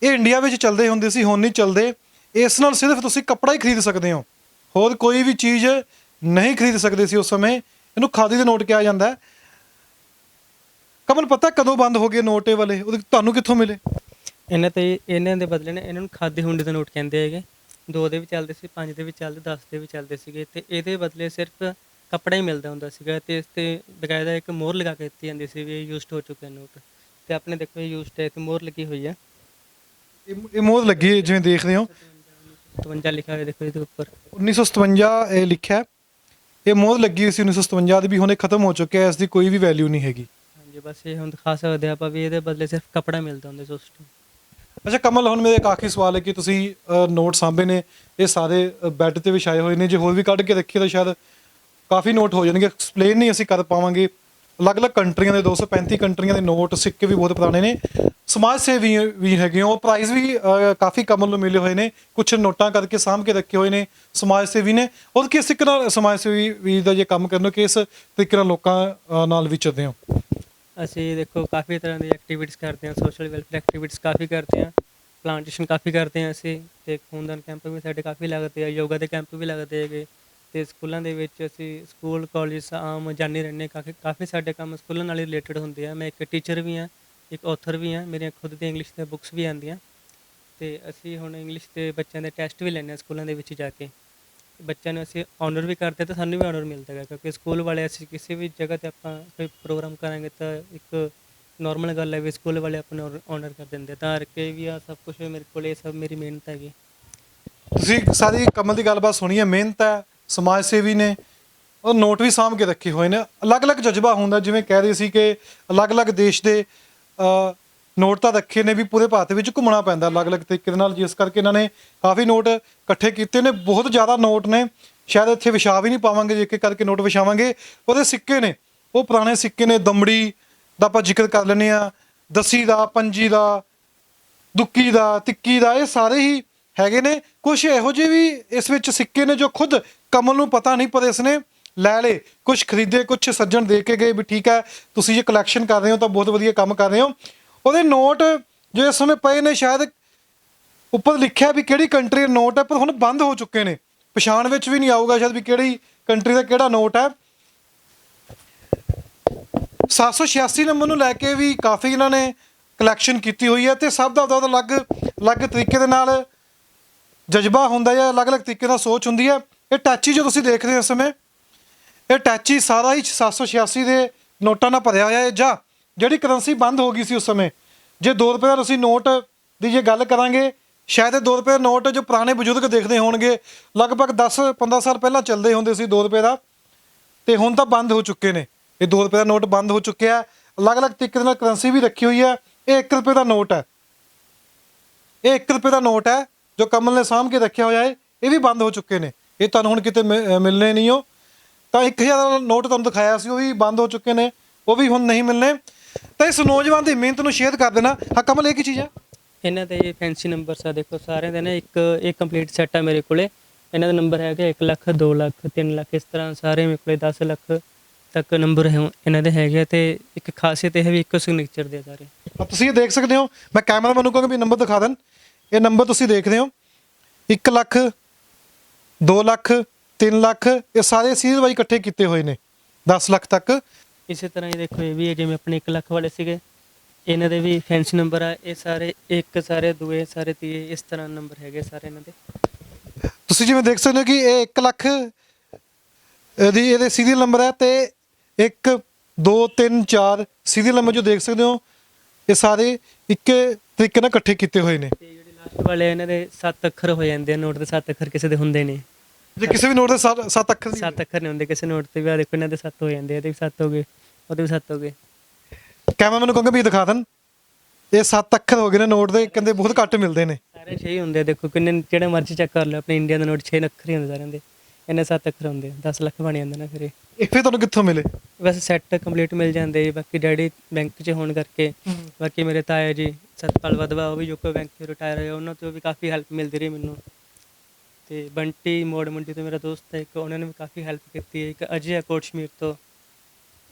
A: ਇਹ ਇੰਡੀਆ ਵਿੱਚ ਚੱਲਦੇ ਹੁੰਦੇ ਸੀ, ਹੁਣ ਨਹੀਂ ਚੱਲਦੇ। ਇਸ ਨਾਲ ਸਿਰਫ ਤੁਸੀਂ ਕੱਪੜਾ ਹੀ ਖਰੀਦ ਸਕਦੇ ਹੋ, ਹੋਰ ਕੋਈ ਵੀ ਚੀਜ਼ ਨਹੀਂ ਖਰੀਦ ਸਕਦੇ ਸੀ ਉਸ ਸਮੇਂ। ਇਹਨੂੰ ਖਾਦੀ ਦੇ ਨੋਟ ਕਿਹਾ ਜਾਂਦਾ ਹੈ। ਕਮਲ, ਪਤਾ ਕਦੋਂ ਬੰਦ ਹੋ ਗਏ ਨੋਟ ਇਹ ਵਾਲੇ? ਉਹਦੇ ਤੁਹਾਨੂੰ ਕਿੱਥੋਂ ਮਿਲੇ?
B: ਇਹਨਾਂ ਦੇ ਬਦਲੇ ਨੇ ਇਹਨਾਂ ਨੂੰ ਖਾਦੀ ਹੁੰਡੀ ਦਾ ਨੋਟ ਕਹਿੰਦੇ ਹੈਗੇ। 2 ਦੇ ਵੀ ਚੱਲਦੇ ਸੀ, 5 ਦੇ ਵੀ ਚੱਲਦੇ, 10 ਦੇ ਵੀ ਚੱਲਦੇ ਸੀਗੇ, ਤੇ ਇਹਦੇ ਬਦਲੇ ਸਿਰਫ ਕੱਪੜਾ ਹੀ ਮਿਲਦਾ ਹੁੰਦਾ ਸੀਗਾ, ਤੇ ਇਸ 'ਤੇ ਬਕਾਇਦਾ ਇੱਕ ਮੋਹਰ ਲਗਾ ਕੇ ਦਿੱਤੀ ਜਾਂਦੀ ਸੀ ਵੀ ਇਹ ਯੂਜ਼ਡ ਹੋ ਚੁੱਕਿਆ ਨੋਟ। ਤੇ ਆਪਣੇ ਦੇਖੋ ਇਹ ਯੂਜ਼ਡ ਹੈ, ਤੇ ਮੋਹਰ ਲੱਗੀ ਹੋਈ ਆ।
A: ਇਹ ਮੋਹਰ ਲੱਗੀ ਹੈ, ਜਿਵੇਂ ਦੇਖਦੇ ਹੋ
B: 57 ਲਿਖਿਆ ਹੋਇਆ ਦੇਖੋ ਇਹਦੇ ਉੱਪਰ।
A: 1957 ਇਹ ਲਿਖਿਆ ਹੈ। ਇਹ ਮੋਹਰ ਲੱਗੀ ਹੋਈ ਸੀ 1957 ਦੀ ਵੀ ਹੁਣ ਇਹ ਖਤਮ ਹੋ ਚੁੱਕਿਆ, ਇਸ ਦੀ ਕੋਈ ਵੀ ਵੈਲਿਊ ਨਹੀਂ ਹੈਗੀ।
B: ਹਾਂਜੀ, ਬਸ ਇਹ ਹੁਣ ਦਿਖਾ ਸਕਦੇ ਆਪਾਂ ਵੀ ਇਹਦੇ ਬਦਲੇ ਸਿਰਫ ਕੱਪੜਾ ਮਿਲਦਾ ਹੁੰਦਾ ਸੀ ਉਸ ਟਾਈਮ।
A: ਅੱਛਾ ਕਮਲ, ਹੁਣ ਮੇਰੇ ਇੱਕ ਆਖਰੀ ਸਵਾਲ ਹੈ ਕਿ ਤੁਸੀਂ ਨੋਟ ਸਾਂਭੇ ਨੇ, ਇਹ ਸਾਰੇ ਬੈੱਡ ਤੇ ਵਿਛਾਏ ਹੋਏ ਨੇ, ਜੇ ਹੋਰ ਵੀ ਕੱਢ ਕੇ ਰੱਖੀਏ ਤਾਂ ਸ਼ਾਇਦ ਕਾਫੀ ਨੋਟ ਹੋ ਜਾਣਗੇ, ਐਕਸਪਲੇਨ ਨਹੀਂ ਅਸੀਂ ਕਰ ਪਾਵਾਂਗੇ। ਅਲੱਗ-ਅਲੱਗ ਕੰਟਰੀਆਂ ਦੇ 235 ਕੰਟਰੀਆਂ ਦੇ ਨੋਟ ਸਿੱਕੇ ਵੀ ਬਹੁਤ ਪੁਰਾਣੇ ਨੇ। ਸਮਾਜ ਸੇਵੀ ਵੀ ਹੈਗੇ ਹੋ, ਪ੍ਰਾਈਜ਼ ਵੀ ਕਾਫੀ ਕਮਲ ਨੂੰ ਮਿਲੇ ਹੋਏ ਨੇ, ਕੁਝ ਨੋਟਾਂ ਕਰਕੇ ਸਾਂਭ ਕੇ ਰੱਖੇ ਹੋਏ ਨੇ ਸਮਾਜ ਸੇਵੀ ਨੇ। ਔਰ ਕਿਸ ਤਰੀਕੇ ਨਾਲ ਸਮਾਜ ਸੇਵੀ ਵੀ ਦਾ ਜੇ ਕੰਮ ਕਰਨੋ, ਕਿਸ ਤਰੀਕੇ ਨਾਲ ਲੋਕਾਂ ਨਾਲ ਵਿਚਰਦੇ ਹੋ?
B: ਅਸੀਂ ਦੇਖੋ ਕਾਫੀ ਤਰ੍ਹਾਂ ਦੀ ਐਕਟੀਵਿਟੀਜ਼ ਕਰਦੇ ਹਾਂ, ਸੋਸ਼ਲ ਵੈਲਫੇਅਰ ਐਕਟੀਵਿਟੀਜ਼ ਕਾਫੀ ਕਰਦੇ ਹਾਂ, ਪਲਾਂਟੇਸ਼ਨ ਕਾਫੀ ਕਰਦੇ ਹਾਂ ਅਸੀਂ, ਅਤੇ ਖੂਨਦਾਨ ਕੈਂਪ ਵੀ ਸਾਡੇ ਕਾਫੀ ਲੱਗਦੇ ਆ, ਯੋਗਾ ਦੇ ਕੈਂਪ ਵੀ ਲੱਗਦੇ ਹੈਗੇ, ਅਤੇ ਸਕੂਲਾਂ ਦੇ ਵਿੱਚ ਅਸੀਂ ਸਕੂਲ ਕਾਲਜ ਆਮ ਜਾਂਦੇ ਰਹਿੰਦੇ, ਕਾਫੀ ਸਾਡੇ ਕੰਮ ਸਕੂਲਾਂ ਨਾਲ ਹੀ ਰਿਲੇਟਡ ਹੁੰਦੇ ਆ। ਮੈਂ ਇੱਕ ਟੀਚਰ ਵੀ ਹਾਂ, ਇੱਕ ਆਥਰ ਵੀ ਹਾਂ, ਮੇਰੀਆਂ ਖੁਦ ਦੀਆਂ ਇੰਗਲਿਸ਼ ਦੀਆਂ ਬੁੱਕਸ ਵੀ ਆਉਂਦੀਆਂ, ਅਤੇ ਅਸੀਂ ਹੁਣ ਇੰਗਲਿਸ਼ ਦੇ ਬੱਚਿਆਂ ਦੇ ਟੈਸਟ ਵੀ ਲੈਂਦੇ ਹਾਂ ਸਕੂਲਾਂ ਦੇ ਵਿੱਚ ਜਾ ਕੇ। ਬੱਚਿਆਂ ਨੂੰ ਅਸੀਂ ਔਨਰ ਵੀ ਕਰਦੇ ਅਤੇ ਸਾਨੂੰ ਵੀ ਔਨਰ ਮਿਲਦਾ ਹੈਗਾ, ਕਿਉਂਕਿ ਸਕੂਲ ਵਾਲੇ ਅਸੀਂ ਕਿਸੇ ਵੀ ਜਗ੍ਹਾ 'ਤੇ ਆਪਾਂ ਕੋਈ ਪ੍ਰੋਗਰਾਮ ਕਰਾਂਗੇ ਤਾਂ ਇੱਕ ਨੋਰਮਲ ਗੱਲ ਹੈ ਵੀ ਸਕੂਲ ਵਾਲੇ ਆਪਾਂ ਨੂੰ ਔਨਰ ਕਰ ਦਿੰਦੇ, ਤਾਂ ਕਰਕੇ ਵੀ ਆ ਸਭ ਕੁਛ ਮੇਰੇ ਕੋਲ, ਇਹ ਸਭ ਮੇਰੀ ਮਿਹਨਤ ਹੈਗੀ।
A: ਤੁਸੀਂ ਸਾਰੀ ਕਮਲ ਦੀ ਗੱਲਬਾਤ ਸੁਣੀ ਹੈ, ਮਿਹਨਤ ਹੈ, ਸਮਾਜ ਸੇਵੀ ਨੇ, ਉਹ ਨੋਟ ਵੀ ਸਾਂਭ ਕੇ ਰੱਖੇ ਹੋਏ ਨੇ। ਅਲੱਗ-ਅਲੱਗ ਜਜ਼ਬਾ ਹੁੰਦਾ, ਜਿਵੇਂ ਕਹਿ ਰਹੇ ਸੀ ਕਿ ਅਲੱਗ-ਅਲੱਗ ਦੇਸ਼ ਦੇ ਨੋਟ ਤਾਂ ਰੱਖੇ ਨੇ, ਵੀ ਪੂਰੇ ਭਾਰਤ ਵਿੱਚ ਘੁੰਮਣਾ ਪੈਂਦਾ ਅਲੱਗ-ਅਲੱਗ ਤਰੀਕੇ ਦੇ ਨਾਲ, ਜਿਸ ਕਰਕੇ ਇਹਨਾਂ ਨੇ ਕਾਫੀ ਨੋਟ ਇਕੱਠੇ ਕੀਤੇ ਨੇ। ਬਹੁਤ ਜ਼ਿਆਦਾ ਨੋਟ ਨੇ, ਸ਼ਾਇਦ ਇੱਥੇ ਵਿਛਾ ਵੀ ਨਹੀਂ ਪਾਵਾਂਗੇ, ਜੇ ਇੱਕ ਕਰਕੇ ਨੋਟ ਵਿਛਾਵਾਂਗੇ। ਉਹਦੇ ਸਿੱਕੇ ਨੇ, ਉਹ ਪੁਰਾਣੇ ਸਿੱਕੇ ਨੇ, ਦਮੜੀ ਦਾ ਆਪਾਂ ਜ਼ਿਕਰ ਕਰ ਲੈਂਦੇ ਹਾਂ, ਦਸੀ ਦਾ, ਪੰਜੀ ਦਾ, ਦੁੱਕੀ ਦਾ, ਤਿੱਕੀ ਦਾ, ਇਹ ਸਾਰੇ ਹੀ ਹੈਗੇ ਨੇ। ਕੁਝ ਇਹੋ ਜਿਹੇ ਵੀ ਇਸ ਵਿੱਚ ਸਿੱਕੇ ਨੇ ਜੋ ਖੁਦ ਕਮਲ ਨੂੰ ਪਤਾ ਨਹੀਂ, ਪਰ ਇਸਨੇ ਲੈ ਲਏ, ਕੁਝ ਖਰੀਦੇ, ਕੁਝ ਸੱਜਣ ਦੇ ਕੇ ਗਏ ਵੀ ਠੀਕ ਹੈ ਤੁਸੀਂ ਜੇ ਕਲੈਕਸ਼ਨ ਕਰ ਰਹੇ ਹੋ ਤਾਂ ਬਹੁਤ ਵਧੀਆ ਕੰਮ ਕਰ ਰਹੇ ਹੋ। ਉਹਦੇ ਨੋਟ ਜੋ ਇਸ ਸਮੇਂ ਪਏ ਨੇ, ਸ਼ਾਇਦ ਉੱਪਰ ਲਿਖਿਆ ਵੀ ਕਿਹੜੀ ਕੰਟਰੀ ਦਾ ਨੋਟ ਹੈ, ਪਰ ਹੁਣ ਬੰਦ ਹੋ ਚੁੱਕੇ ਨੇ, ਪਛਾਣ ਵਿੱਚ ਵੀ ਨਹੀਂ ਆਊਗਾ ਸ਼ਾਇਦ ਵੀ ਕਿਹੜੀ ਕੰਟਰੀ ਦਾ ਕਿਹੜਾ ਨੋਟ ਹੈ। 786 ਨੰਬਰ ਨੂੰ ਲੈ ਕੇ ਵੀ ਕਾਫੀ ਇਹਨਾਂ ਨੇ ਕਲੈਕਸ਼ਨ ਕੀਤੀ ਹੋਈ ਹੈ, ਅਤੇ ਸਭ ਦਾ ਉਹਦਾ ਅਲੱਗ ਤਰੀਕੇ ਦੇ ਨਾਲ ਜਜ਼ਬਾ ਹੁੰਦਾ ਹੈ, ਅਲੱਗ-ਅਲੱਗ ਤਰੀਕੇ ਨਾਲ ਸੋਚ ਹੁੰਦੀ ਹੈ। ਇਹ ਟੈਚੀ ਜੋ ਤੁਸੀਂ ਦੇਖ ਰਹੇ ਹੋ ਇਸ ਸਮੇਂ, ਇਹ ਟੈਚੀ ਸਾਰਾ ਹੀ 786 ਦੇ ਨੋਟਾਂ ਨਾਲ ਭਰਿਆ ਹੋਇਆ ਹੈ। ਜਾਂ ਜਿਹੜੀ ਕਰੰਸੀ ਬੰਦ ਹੋ ਗਈ ਸੀ ਉਸ ਸਮੇਂ, ਜੇ 2 ਰੁਪਏ ਦਾ ਤੁਸੀਂ ਨੋਟ ਦੀ ਜੇ ਗੱਲ ਕਰਾਂਗੇ, ਸ਼ਾਇਦ ਇਹ 2 ਰੁਪਏ ਦਾ ਨੋਟ ਜੋ ਪੁਰਾਣੇ ਬਜ਼ੁਰਗ ਦੇਖਦੇ ਹੋਣਗੇ, ਲਗਭਗ 10-15 ਸਾਲ ਪਹਿਲਾਂ ਚੱਲਦੇ ਹੁੰਦੇ ਸੀ 2 ਰੁਪਏ ਦਾ, ਅਤੇ ਹੁਣ ਤਾਂ ਬੰਦ ਹੋ ਚੁੱਕੇ ਨੇ। ਇਹ 2 ਰੁਪਏ ਦਾ ਨੋਟ ਬੰਦ ਹੋ ਚੁੱਕਿਆ। ਅਲੱਗ-ਅਲੱਗ ਤਰੀਕੇ ਦੇ ਨਾਲ ਕਰੰਸੀ ਵੀ ਰੱਖੀ ਹੋਈ ਹੈ। ਇਹ 1 ਰੁਪਏ ਦਾ ਨੋਟ ਹੈ, ਇਹ 1 ਰੁਪਏ ਦਾ ਨੋਟ ਹੈ ਜੋ ਕਮਲ ਨੇ ਸਾਂਭ ਕੇ ਰੱਖਿਆ ਹੋਇਆ ਹੈ। ਇਹ ਵੀ ਬੰਦ ਹੋ ਚੁੱਕੇ ਨੇ, ਇਹ ਤੁਹਾਨੂੰ ਹੁਣ ਕਿਤੇ ਮਿਲਣੇ ਨਹੀਂ ਹੋ। ਤਾਂ 1000 ਦਾ ਨੋਟ ਤੁਹਾਨੂੰ ਦਿਖਾਇਆ ਸੀ, ਉਹ ਵੀ ਬੰਦ ਹੋ ਚੁੱਕੇ ਨੇ, ਉਹ ਵੀ ਹੁਣ ਨਹੀਂ ਮਿਲਣੇ। ਤਾਂ ਇਸ ਨੌਜਵਾਨ ਦੀ ਮਿਹਨਤ ਨੂੰ ਸ਼ੇਅਰ ਕਰ ਦੇਣਾ। ਹਾਂ ਕਮਲ, ਇਹ ਕੀ ਚੀਜ਼ ਹੈ?
B: ਇਹਨਾਂ ਦੇ ਫੈਂਸੀ ਨੰਬਰਸ ਆ, ਦੇਖੋ ਸਾਰਿਆਂ ਦੇ ਨਾ ਇੱਕ ਕੰਪਲੀਟ ਸੈੱਟ ਆ ਮੇਰੇ ਕੋਲੇ। ਇਹਨਾਂ ਦਾ ਨੰਬਰ ਹੈਗਾ 1 ਲੱਖ, 2 ਲੱਖ, 3 ਲੱਖ, ਇਸ ਤਰ੍ਹਾਂ ਸਾਰੇ ਮੇਰੇ ਕੋਲੇ 10 ਲੱਖ ਤੱਕ ਨੰਬਰ ਇਹਨਾਂ ਦੇ ਹੈਗੇ ਆ। ਅਤੇ ਇੱਕ ਖਾਸੀਅਤ ਇਹ ਵੀ ਇੱਕੋ ਸਿਗਨੇਚਰ ਦੇ ਸਾਰੇ।
A: ਤੁਸੀਂ ਇਹ ਦੇਖ ਸਕਦੇ ਹੋ, ਮੈਂ ਕੈਮਰਾਮੈਨ ਨੂੰ ਕਹਾਂਗਾ ਵੀ ਨੰਬਰ ਦਿਖਾ ਦੇਣ। ਇਹ ਨੰਬਰ ਤੁਸੀਂ ਦੇਖਦੇ ਹੋ 1 ਲੱਖ, 2 ਲੱਖ, 3 ਲੱਖ, ਇਹ ਸਾਰੇ ਸੀਰੀਅਲ ਵਾਈਜ਼ ਇਕੱਠੇ ਕੀਤੇ ਹੋਏ ਨੇ 10 ਲੱਖ ਤੱਕ।
B: ਇਸੇ ਤਰ੍ਹਾਂ ਹੀ ਦੇਖੋ ਇਹ ਵੀ ਹੈ, ਜਿਵੇਂ ਆਪਣੇ 1 ਲੱਖ ਵਾਲੇ ਸੀਗੇ, ਇਹਨਾਂ ਦੇ ਵੀ ਫੈਂਸੀ ਨੰਬਰ ਆ। ਇਹ ਸਾਰੇ 1, ਸਾਰੇ 2, ਸਾਰੇ 3, ਇਸ ਤਰ੍ਹਾਂ ਨੰਬਰ ਹੈਗੇ ਸਾਰੇ ਇਹਨਾਂ ਦੇ।
A: ਤੁਸੀਂ ਜਿਵੇਂ ਦੇਖ ਸਕਦੇ ਹੋ ਕਿ ਇਹ 1 ਲੱਖ ਦੀ ਇਹਦੇ ਸੀਰੀਅਲ ਨੰਬਰ ਹੈ, ਅਤੇ 1, 2, 3, 4 ਸੀਰੀਅਲ ਨੰਬਰ ਜੋ ਦੇਖ ਸਕਦੇ ਹੋ, ਇਹ ਸਾਰੇ ਇੱਕ ਤਰੀਕੇ ਨਾਲ ਇਕੱਠੇ ਕੀਤੇ ਹੋਏ ਨੇ।
B: ਤੇ ਜਿਹੜੇ ਲਾਸਟ ਵਾਲੇ ਇਹਨਾਂ ਦੇ 7 ਅੱਖਰ ਹੋ ਜਾਂਦੇ ਆ, ਨੋਟ ਦੇ 7 ਅੱਖਰ ਕਿਸੇ ਦੇ ਹੁੰਦੇ ਨੇ।
A: ਜੇ ਕਿਸੇ ਵੀ ਨੋਟ ਦੇ 7 ਅੱਖਰ
B: 7 ਅੱਖਰ ਨਹੀਂ ਹੁੰਦੇ ਕਿਸੇ ਨੋਟ ਤੇ ਵੀ। ਆ ਦੇਖੋ ਇਹਨਾਂ ਦੇ 7 ਹੋ ਜਾਂਦੇ ਆ, ਇਹਦੇ ਵੀ 7 ਹੋ ਗਏ, ਉਹਦੇ ਵੀ 7 ਹੋ ਗਏ।
A: ਕੈਮਰਾਮੈਨ ਨੂੰ ਕਹਾਂਗਾ ਵੀ ਦਿਖਾ ਦੇਣ। ਇਹ 7 ਅੱਖਰ ਹੋ ਗਏ ਨੇ ਨੋਟ ਦੇ, ਕਹਿੰਦੇ ਬਹੁਤ ਘੱਟ ਮਿਲਦੇ ਨੇ।
B: ਸਾਰੇ 6 ਹੀ ਹੁੰਦੇ ਆ, ਦੇਖੋ ਕਿੰਨੇ, ਜਿਹੜੇ ਮਰਜ਼ੀ ਚੈੱਕ ਕਰ ਲਓ, ਆਪਣੇ ਇੰਡੀਆ ਦਾ ਨੋਟ 6 ਅੱਖਰ ਹੀ ਹੁੰਦੇ ਸਾਰਿਆਂ ਦੇ। ਇਹਨੇ 7 ਅੱਖਰ ਹੁੰਦੇ ਆ, 10 ਲੱਖ ਬਣ ਜਾਂਦਾ ਨਾ ਫਿਰ।
A: ਇਹ ਫਿਰ ਤੁਹਾਨੂੰ ਕਿੱਥੋਂ ਮਿਲੇ?
B: ਵੈਸੇ ਸੈੱਟ ਕੰਪਲੀਟ ਮਿਲ ਜਾਂਦੇ। ਬਾਕੀ ਡੈਡੀ ਬੈਂਕ 'ਚ ਹੋਣ ਕਰਕੇ, ਬਾਕੀ ਮੇਰੇ ਤਾਇਆ ਜੀ ਸਤਪਾਲ ਵਧਵਾ, ਉਹ ਵੀ ਯੂਕੋ ਬੈਂਕ 'ਚ ਰਿਟਾਇਰ ਹੋਏ, ਉਹਨਾਂ ਤੋਂ ਵੀ ਕਾਫੀ ਹੈਲਪ ਮਿਲਦੀ ਰਹੀ ਮੈਨੂੰ। ਅਤੇ ਬੰਟੀ ਮੋੜ ਮੰਡੀ ਤੋਂ ਮੇਰਾ ਦੋਸਤ ਹੈ ਇੱਕ, ਉਹਨਾਂ ਨੇ ਵੀ ਕਾਫੀ ਹੈਲਪ ਕੀਤੀ ਹੈ। ਇੱਕ ਅਜੇ ਕੋਟ ਸ਼ਮੀਰ ਤੋਂ,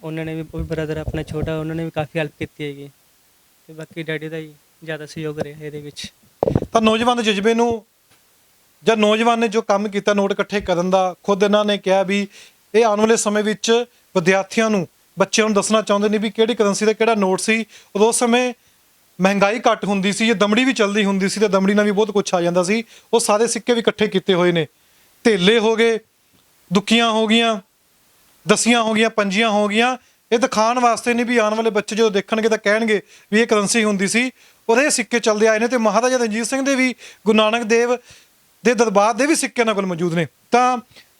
B: ਉਹਨਾਂ ਨੇ ਵੀ, ਉਹ ਵੀ ਬ੍ਰਦਰ ਆਪਣਾ ਛੋਟਾ, ਉਹਨਾਂ ਨੇ ਵੀ ਕਾਫੀ ਹੈਲਪ ਕੀਤੀ ਹੈਗੀ। ਅਤੇ ਬਾਕੀ ਡੈਡੀ ਦਾ ਹੀ ਜ਼ਿਆਦਾ ਸਹਿਯੋਗ ਰਿਹਾ ਇਹਦੇ ਵਿੱਚ।
A: ਤਾਂ ਨੌਜਵਾਨ ਦੇ ਜਜ਼ਬੇ ਨੂੰ, ਜਾਂ ਨੌਜਵਾਨ ਨੇ ਜੋ ਕੰਮ ਕੀਤਾ ਨੋਟ ਇਕੱਠੇ ਕਰਨ ਦਾ, ਖੁਦ ਇਹਨਾਂ ਨੇ ਕਿਹਾ ਵੀ ਇਹ ਆਉਣ ਵਾਲੇ ਸਮੇਂ ਵਿੱਚ ਵਿਦਿਆਰਥੀਆਂ ਨੂੰ, ਬੱਚਿਆਂ ਨੂੰ ਦੱਸਣਾ ਚਾਹੁੰਦੇ ਨੇ ਵੀ ਕਿਹੜੀ ਕਰੰਸੀ ਦਾ ਕਿਹੜਾ ਨੋਟ ਸੀ। ਉਦੋਂ ਉਸ ਸਮੇਂ ਮਹਿੰਗਾਈ ਘੱਟ ਹੁੰਦੀ ਸੀ, ਜੇ ਦਮੜੀ ਵੀ ਚੱਲਦੀ ਹੁੰਦੀ ਸੀ ਤਾਂ ਦਮੜੀ ਨਾਲ ਵੀ ਬਹੁਤ ਕੁਛ ਆ ਜਾਂਦਾ ਸੀ। ਉਹ ਸਾਰੇ ਸਿੱਕੇ ਵੀ ਇਕੱਠੇ ਕੀਤੇ ਹੋਏ ਨੇ। ਧੇਲੇ ਹੋ ਗਏ, ਦੁੱਕੀਆਂ ਹੋ ਗਈਆਂ, ਦਸੀਆਂ ਹੋ ਗਈਆਂ, ਪੰਜੀਆਂ ਹੋ ਗਈਆਂ। ਇਹ ਦਿਖਾਉਣ ਵਾਸਤੇ ਨਹੀਂ ਵੀ ਆਉਣ ਵਾਲੇ ਬੱਚੇ ਜਦੋਂ ਦੇਖਣਗੇ ਤਾਂ ਕਹਿਣਗੇ ਵੀ ਇਹ ਕਰੰਸੀ ਹੁੰਦੀ ਸੀ। ਉਹਦੇ ਸਿੱਕੇ ਚੱਲਦੇ ਆਏ ਨੇ, ਅਤੇ ਮਹਾਰਾਜਾ ਰਣਜੀਤ ਸਿੰਘ ਦੇ ਵੀ, ਗੁਰੂ ਨਾਨਕ ਦੇਵ ਦੇ ਦਰਬਾਰ ਦੇ ਵੀ ਸਿੱਕੇ ਇਹਨਾਂ ਕੋਲ ਮੌਜੂਦ ਨੇ। ਤਾਂ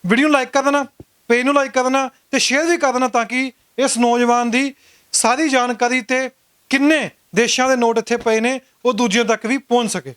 A: ਵੀਡੀਓ ਨੂੰ ਲਾਈਕ ਕਰ ਦੇਣਾ, ਪੇਜ ਨੂੰ ਲਾਈਕ ਕਰ ਦੇਣਾ ਤੇ ਸ਼ੇਅਰ ਵੀ ਕਰ ਦੇਣਾ ਤਾਂ ਕਿ ਇਸ ਨੌਜਵਾਨ ਦੀ ਸਾਰੀ ਜਾਣਕਾਰੀ ਤੇ ਕਿੰਨੇ ਦੇਸ਼ਾਂ ਦੇ ਨੋਟ ਇੱਥੇ ਪਏ ਨੇ ਉਹ ਦੂਜਿਆਂ ਤੱਕ ਵੀ ਪਹੁੰਚ ਸਕੇ।